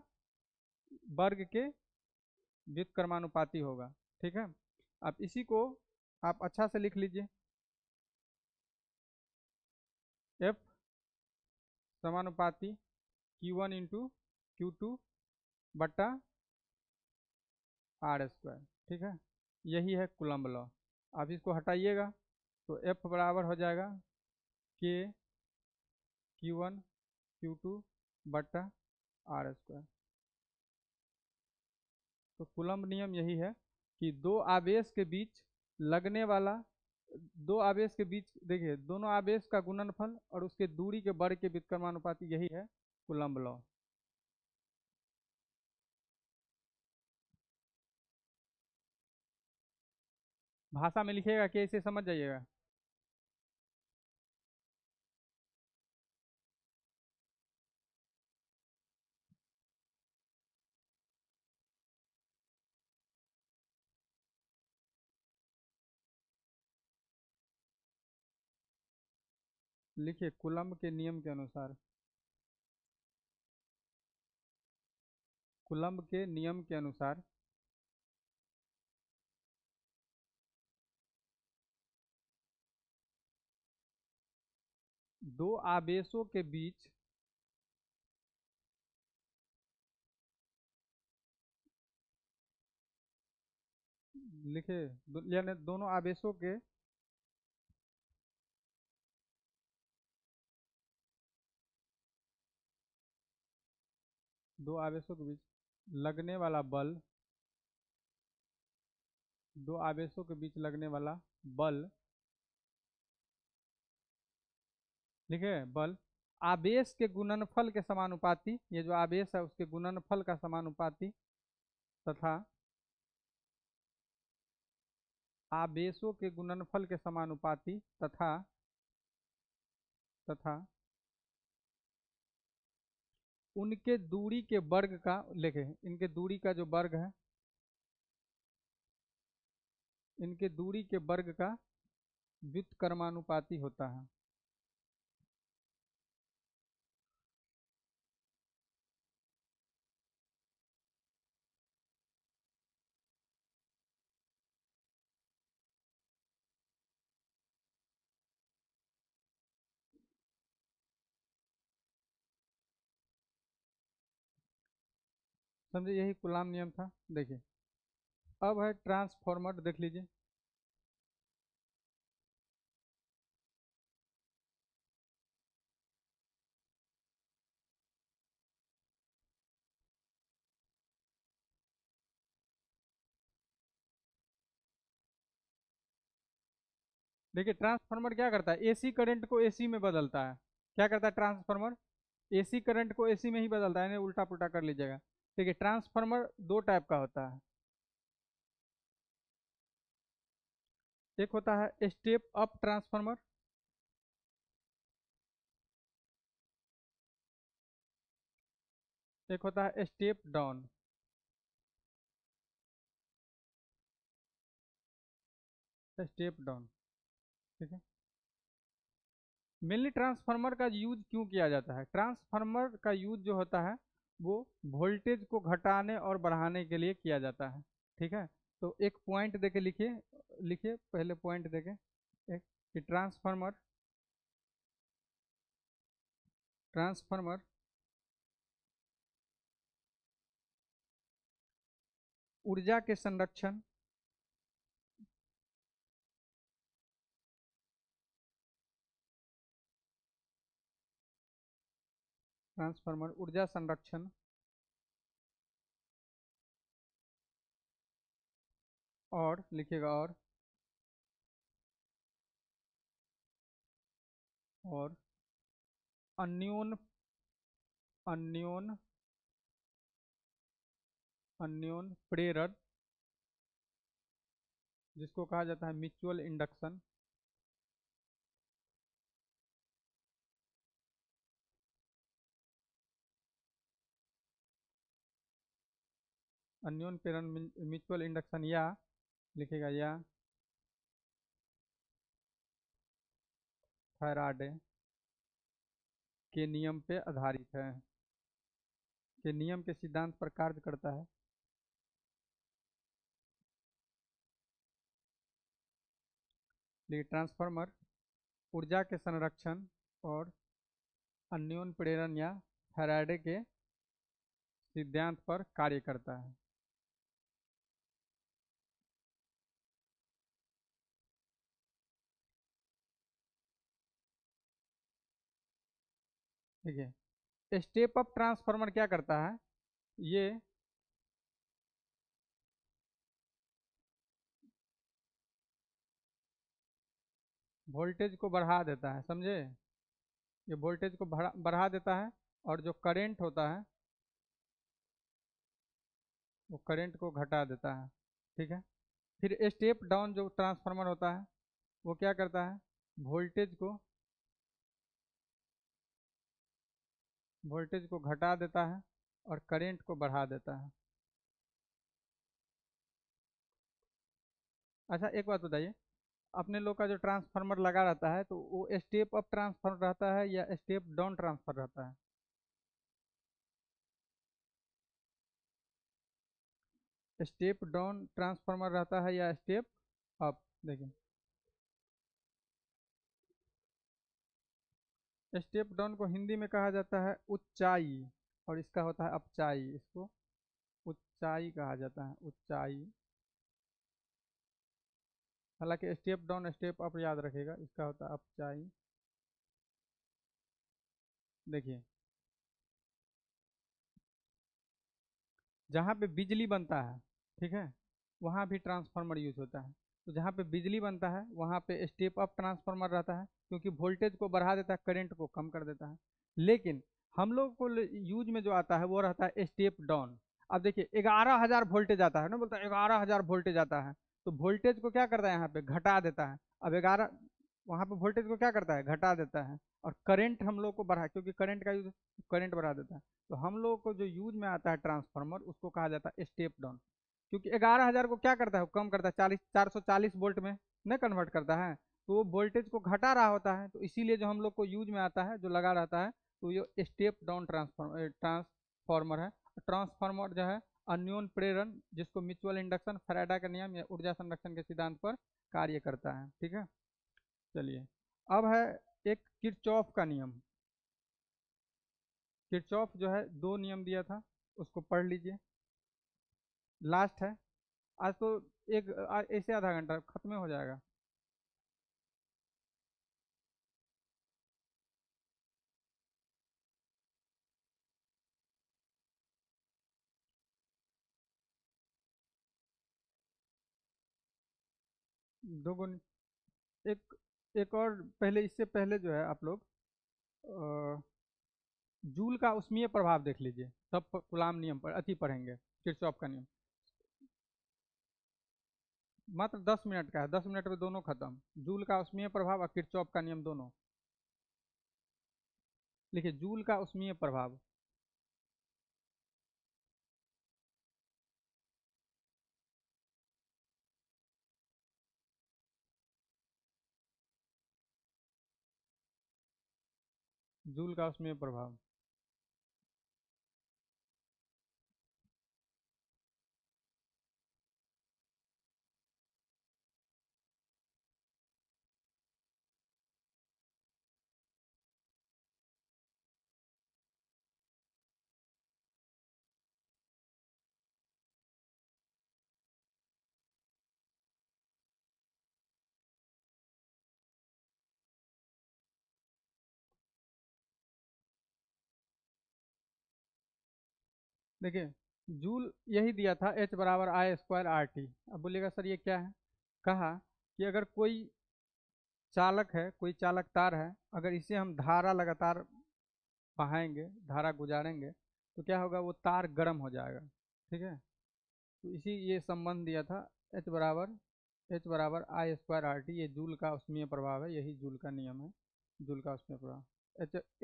S1: वर्ग के व्युत्क्रमानुपाती होगा, ठीक है। अब इसी को आप अच्छा से लिख लीजिए। F समानुपाती Q1 इंटू Q2 बट्टा R², ठीक है। यही है कूलम्ब लॉ। आप इसको हटाइएगा तो F बराबर हो जाएगा K Q1 Q2 बट्टा R²। तो कूलम्ब नियम यही है कि दो आवेश के बीच लगने वाला, दो आवेश के बीच, देखिए दोनों आवेश का गुणनफल और उसके दूरी के वर्ग के व्युत्क्रमानुपाती, यही है कूलम्ब लॉ। भाषा में लिखिएगा कि इसे समझ जाइएगा। लिखिए कूलम्ब के नियम के अनुसार, कूलम्ब के नियम के अनुसार दो आवेशों के बीच, लिखे यानी दोनों आवेशों के, दो आवेशों के बीच लगने वाला बल, दो आवेशों के बीच लगने वाला बल, लिखे बल आवेश के गुणनफल के समानुपाती, ये जो आवेश है उसके गुणनफल का समानुपाती, तथा आवेशों के गुणनफल के समानुपाती, तथा उनके दूरी के वर्ग का, लिखे इनके दूरी का जो वर्ग है, इनके दूरी के वर्ग का व्युत्क्रमानुपाती होता है। समझे, यही कूलाम नियम था। देखिए अब है ट्रांसफॉर्मर, देख लीजिए। देखिए ट्रांसफार्मर क्या करता है, एसी करंट को एसी में बदलता है। क्या करता है ट्रांसफार्मर, एसी करंट को एसी में ही बदलता है, इन्हें उल्टा पुल्टा कर लीजिएगा। देखिए ट्रांसफार्मर दो टाइप का होता है। एक होता है स्टेप अप ट्रांसफार्मर, एक होता है स्टेप डाउन। स्टेप डाउन, ठीक है। मेनली ट्रांसफार्मर का यूज क्यों किया जाता है, ट्रांसफार्मर का यूज जो होता है वो वोल्टेज को घटाने और बढ़ाने के लिए किया जाता है, ठीक है। तो एक पॉइंट देके लिखिए, लिखिए पहले पॉइंट देके एक, कि ट्रांसफार्मर, ट्रांसफार्मर ऊर्जा के संरक्षण, ट्रांसफार्मर ऊर्जा संरक्षण और लिखिएगा और अन्योन, अन्योन, अन्योन प्रेरण, जिसको कहा जाता है म्यूचुअल इंडक्शन, अन्योन प्रेरण म्यूचुअल इंडक्शन, या लिखिएगा या फैराडे के नियम पे आधारित है, के नियम के सिद्धांत पर कार्य करता है। देखिए ट्रांसफार्मर ऊर्जा के संरक्षण और अन्योन प्रेरण या फैराडे के सिद्धांत पर कार्य करता है। ठीक है, स्टेप अप ट्रांसफार्मर क्या करता है, ये वोल्टेज को बढ़ा देता है, समझे, ये वोल्टेज को बढ़ा देता है, और जो करंट होता है वो करंट को घटा देता है, ठीक है। फिर स्टेप डाउन जो ट्रांसफार्मर होता है वो क्या करता है, वोल्टेज को, वोल्टेज को घटा देता है और करंट को बढ़ा देता है। अच्छा एक बात बताइए, अपने लोग का जो ट्रांसफार्मर लगा रहता है तो वो स्टेप अप ट्रांसफार्मर रहता है या स्टेप डाउन ट्रांसफर रहता है, स्टेप डाउन ट्रांसफार्मर रहता है या स्टेप अप। देखिए स्टेप डाउन को हिंदी में कहा जाता है ऊंचाई, और इसका होता है अपचाई, इसको ऊंचाई कहा जाता है, ऊंचाई। हालांकि स्टेप डाउन स्टेप अप याद रखेगा, इसका होता है अपचाई। देखिए जहाँ पे बिजली बनता है, ठीक है, वहाँ भी ट्रांसफार्मर यूज होता है। तो जहाँ पे बिजली बनता है वहाँ पे स्टेप अप ट्रांसफार्मर रहता है, क्योंकि वोल्टेज को बढ़ा देता है, करंट को कम कर देता है। लेकिन हम लोग को यूज में जो आता है वो रहता है स्टेप डाउन। अब देखिए 11,000 वोल्टेज आता है ना, बोलता है 11,000 वोल्टेज आता है, तो वोल्टेज को क्या करता है यहाँ पे घटा देता है। अब 11, वहाँ पे वोल्टेज को क्या करता है घटा देता है, और करंट हम लोग को बढ़ा, क्योंकि करंट का यूज, करंट बढ़ा देता है। तो हम लोग को जो यूज में आता है ट्रांसफार्मर उसको कहा जाता है स्टेप डाउन, क्योंकि 11,000 को क्या करता है वो कम करता है, 440 वोल्ट में न कन्वर्ट करता है, तो वो वोल्टेज को घटा रहा होता है। तो इसीलिए जो हम लोग को यूज में आता है जो लगा रहता है, तो ये स्टेप डाउन ट्रांसफार्मर है। ट्रांसफार्मर जो है अन्योन प्रेरण, जिसको म्यूचुअल इंडक्शन, फैराडे का नियम या ऊर्जा संरक्षण के सिद्धांत पर कार्य करता है, ठीक है। चलिए अब है एक किरचॉफ का नियम। किरचॉफ जो है दो नियम दिया था, उसको पढ़ लीजिए। लास्ट है। आज तो ऐसे आधा घंटा खत्म हो जाएगा। 2 गुण। एक एक और पहले, इससे पहले जो है आप लोग जूल का उष्मीय प्रभाव देख लीजिए, तब कूलाम नियम पर अति पढ़ेंगे, किरचॉफ का नियम। मात्र 10 मिनट का है, 10 मिनट में दोनों खत्म। जूल का उष्मीय प्रभाव और किरचॉफ का नियम दोनों लिखिए। जूल का उष्मीय प्रभाव, जूल का उष्मीय प्रभाव। देखिए, जूल यही दिया था, H बराबर I² RT। अब बोलिएगा सर ये क्या है। कहा कि अगर कोई चालक है, कोई चालक तार है, अगर इसे हम धारा लगातार बहाएंगे, धारा गुजारेंगे, तो क्या होगा, वो तार गर्म हो जाएगा। ठीक है, तो इसी ये संबंध दिया था। H बराबर I² RT, ये जूल का उष्मीय प्रभाव है, यही जूल का नियम है, जूल का उष्मीय प्रभाव।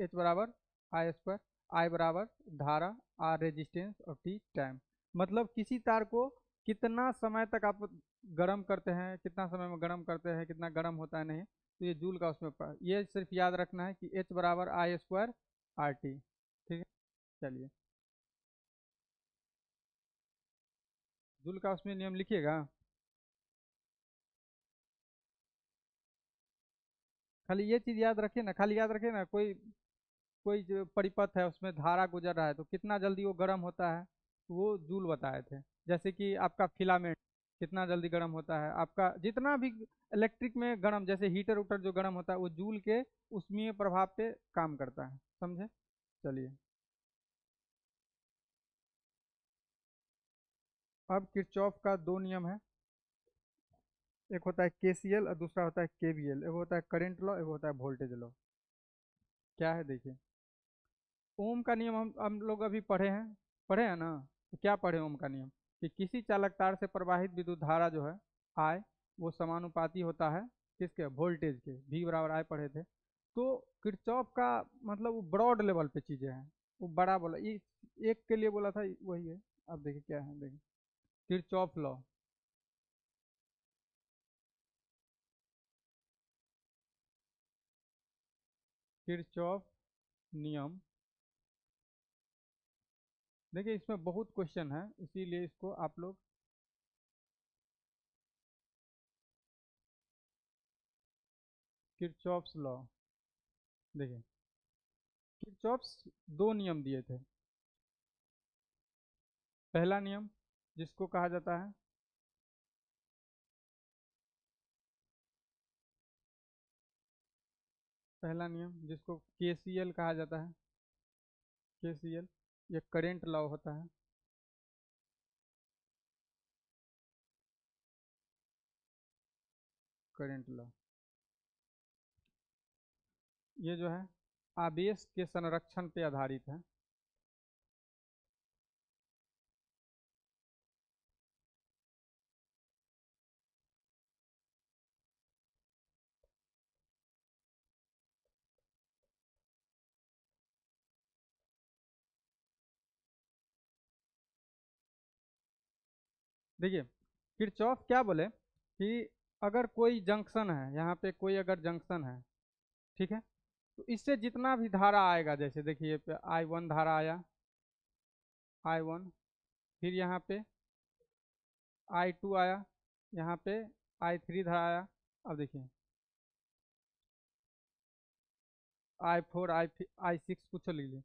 S1: H बराबर I², I बराबर धारा, R रेजिस्टेंस और T टाइम। मतलब किसी तार को कितना समय तक आप गर्म करते हैं, कितना समय में गर्म करते हैं, कितना गर्म होता है नहीं, तो ये जूल का उसमें ये सिर्फ याद रखना है कि H बराबर I²RT। ठीक है, चलिए जूल का उसमें नियम लिखिएगा। खाली ये चीज याद रखिए ना, खाली याद रखिए ना, कोई कोई जो परिपथ है उसमें धारा गुजर रहा है तो कितना जल्दी वो गर्म होता है, वो जूल बताए थे। जैसे कि आपका फिलामेंट कितना जल्दी गर्म होता है, आपका जितना भी इलेक्ट्रिक में गर्म, जैसे हीटर उटर जो गर्म होता है, वो जूल के उष्मीय प्रभाव पे काम करता है। समझे। चलिए, अब किरचॉफ का 2 नियम है। एक होता है KCL और दूसरा होता है KVL। एक होता है करंट लॉ, एक होता है वोल्टेज लॉ। क्या है देखिए, ओम का नियम हम लोग अभी पढ़े हैं ना। तो क्या पढ़े ओम का नियम, कि किसी चालक तार से प्रवाहित विद्युत धारा जो है I, वो समानुपाती होता है किसके, वोल्टेज के। V बराबर I पढ़े थे। तो किरचॉफ का मतलब वो ब्रॉड लेवल पे चीजें हैं, वो बड़ा बोला, ये एक के लिए बोला था, वही है। अब देखिए क्या है, देखिए किरचॉफ लॉ। किरचॉफ नियम। देखिए इसमें बहुत क्वेश्चन है, इसीलिए इसको आप लोग किरचॉफ्स लॉ देखिए। किरचॉफ्स 2 नियम दिए थे। पहला नियम जिसको कहा जाता है, पहला नियम जिसको KCL कहा जाता है, KCL, ये करेंट लॉ होता है। करेंट लॉ ये जो है आवेश के संरक्षण पे आधारित है। देखिए किरचॉफ क्या बोले कि अगर कोई जंक्शन है, यहाँ पे कोई अगर जंक्शन है, ठीक है, तो इससे जितना भी धारा आएगा, जैसे देखिए पे I1 धारा आया, I1, फिर यहाँ पे I2 आया, यहाँ पे I3 धारा आया। अब देखिए I4, I6 कुछ लीजिए।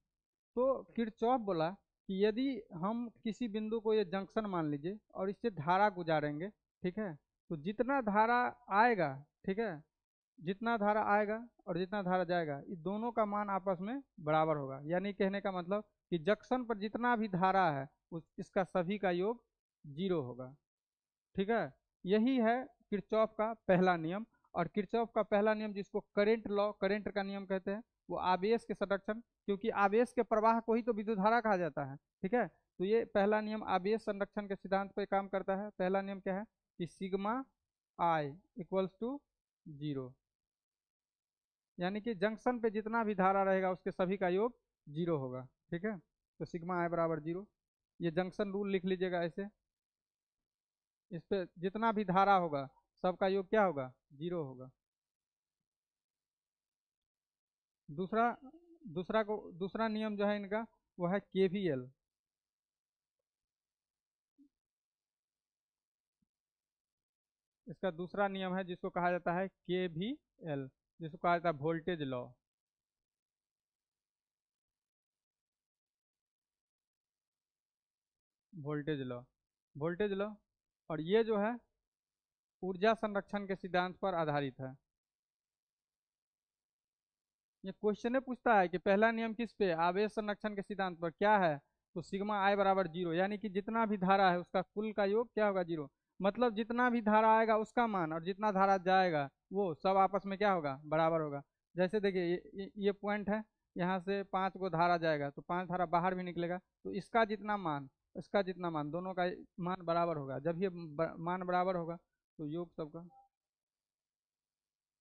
S1: तो किरचॉफ बोला कि यदि हम किसी बिंदु को ये जंक्शन मान लीजिए और इससे धारा गुजारेंगे, ठीक है, तो जितना धारा आएगा, ठीक है, जितना धारा आएगा और जितना धारा जाएगा, ये दोनों का मान आपस में बराबर होगा। यानी कहने का मतलब कि जंक्शन पर जितना भी धारा है उस इसका सभी का योग 0 होगा। ठीक है, यही है किरचॉफ का पहला नियम। और किरचॉफ का पहला नियम जिसको करंट लॉ, करंट का नियम कहते हैं, वो आवेश के संरक्षण, क्योंकि आवेश के प्रवाह को ही तो विद्युत धारा कहा जाता है। ठीक है, तो ये पहला नियम आवेश संरक्षण के सिद्धांत पर काम करता है। पहला नियम क्या है कि सिग्मा आई इक्वल्स टू 0, यानी कि जंक्शन पे जितना भी धारा रहेगा उसके सभी का योग 0 होगा। ठीक है, तो सिग्मा आई बराबर 0, ये जंक्शन रूल लिख लीजिएगा ऐसे। इस पे जितना भी धारा होगा सबका योग क्या होगा, 0 होगा। दूसरा दूसरा नियम जो है इनका वो है केवीएल। इसका दूसरा नियम है जिसको कहा जाता है केवीएल, जिसको कहा जाता है voltage law. Voltage law, voltage law, और ये जो है ऊर्जा संरक्षण के सिद्धांत पर आधारित है। ये क्वेश्चन पूछता है कि पहला नियम किस पे, आवेश संरक्षण के सिद्धांत पर, क्या है, तो सिग्मा आई बराबर 0, यानी कि जितना भी धारा है उसका कुल का योग क्या होगा, 0। मतलब जितना भी धारा आएगा उसका मान और जितना धारा जाएगा वो सब आपस में क्या होगा, बराबर होगा। जैसे देखिए ये पॉइंट है, यहाँ से 5 को धारा जाएगा तो 5 धारा बाहर भी निकलेगा, तो इसका जितना मान इसका जितना मान दोनों का मान बराबर होगा। जब ये मान बराबर होगा तो योग सबका।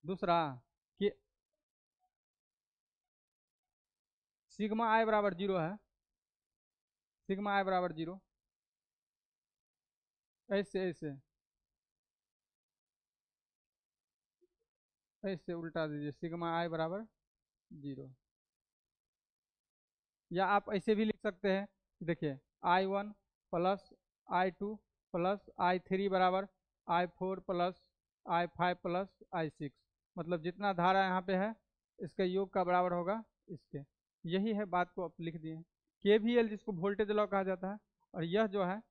S1: दूसरा कि सिग्मा आई बराबर 0 है, सिग्मा आई बराबर 0, ऐसे ऐसे ऐसे उल्टा दीजिए, सिग्मा आई बराबर 0। या आप ऐसे भी लिख सकते हैं, देखिए I1 plus I2 plus I3 बराबर I4 plus I5 plus I6, मतलब जितना धारा यहाँ पे है इसके योग का बराबर होगा इसके। यही है, बात को आप लिख दिए। केवीएल जिसको वोल्टेज लॉ कहा जाता है, और यह जो है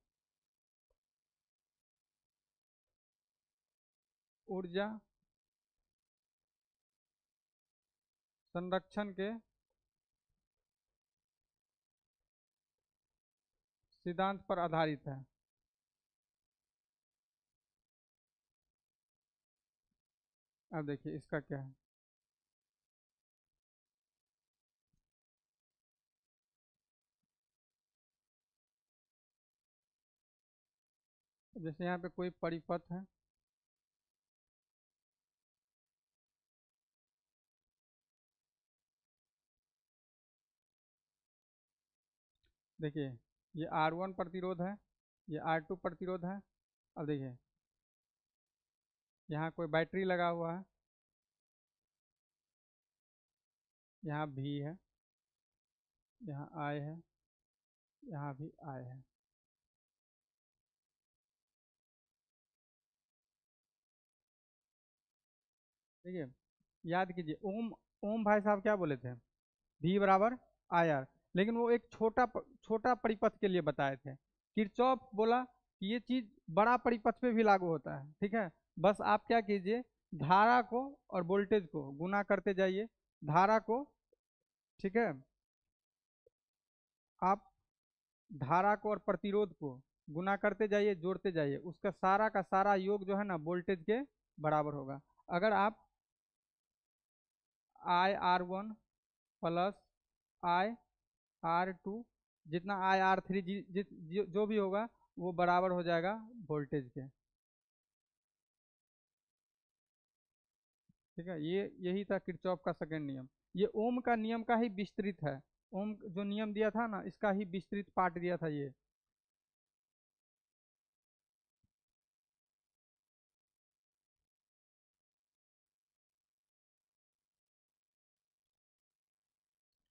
S1: ऊर्जा संरक्षण के सिद्धांत पर आधारित है। अब देखिए इसका क्या है, जैसे यहाँ पे कोई परिपथ है, देखिए ये R1 प्रतिरोध है, ये R2 प्रतिरोध है। अब देखिए यहाँ कोई बैटरी लगा हुआ है, यहाँ भी है, यहाँ I है, यहाँ भी I है। ठीक है, याद कीजिए ओम, ओम भाई साहब क्या बोले थे, V बराबर IR, लेकिन वो एक छोटा परिपथ के लिए बताए थे। किरचॉफ बोला कि ये चीज बड़ा परिपथ पे भी लागू होता है। ठीक है, बस आप क्या कीजिए, धारा को और वोल्टेज को गुना करते जाइए, धारा को, ठीक है, आप धारा को और प्रतिरोध को गुना करते जाइए, जोड़ते जाइए, उसका सारा का सारा योग जो है ना वोल्टेज के बराबर होगा। अगर आप IR1 प्लस IR2 जितना IR3 जो भी होगा वो बराबर हो जाएगा वोल्टेज के। ठीक है, ये यही था किरचॉफ का सेकंड नियम। ये ओम का नियम का ही विस्तृत है, ओम जो नियम दिया था ना इसका ही विस्तृत पार्ट दिया था ये।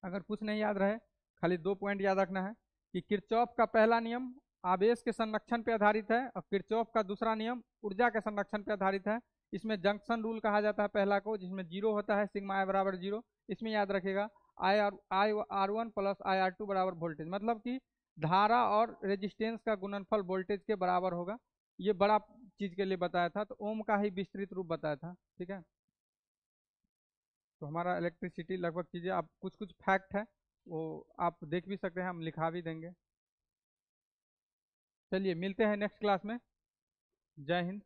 S1: अगर कुछ नहीं याद रहे, खाली 2 पॉइंट याद रखना है कि किरचॉफ का पहला नियम आवेश के संरक्षण पर आधारित है और किरचॉफ का दूसरा नियम ऊर्जा के संरक्षण पर आधारित है। इसमें जंक्शन रूल कहा जाता है पहला को, जिसमें 0 होता है, सिग्मा आई बराबर 0। इसमें याद रखेगा I R one plus IR2 बराबर वोल्टेज, मतलब कि धारा और रेजिस्टेंस का गुणनफल वोल्टेज के बराबर होगा। ये बड़ा चीज के लिए बताया था, तो ओम का ही विस्तृत रूप बताया था। ठीक है, तो हमारा इलेक्ट्रिसिटी लगभग चीजें, आप कुछ कुछ फैक्ट है वो आप देख भी सकते हैं, हम लिखा भी देंगे। चलिए मिलते हैं नेक्स्ट क्लास में। जय हिंद।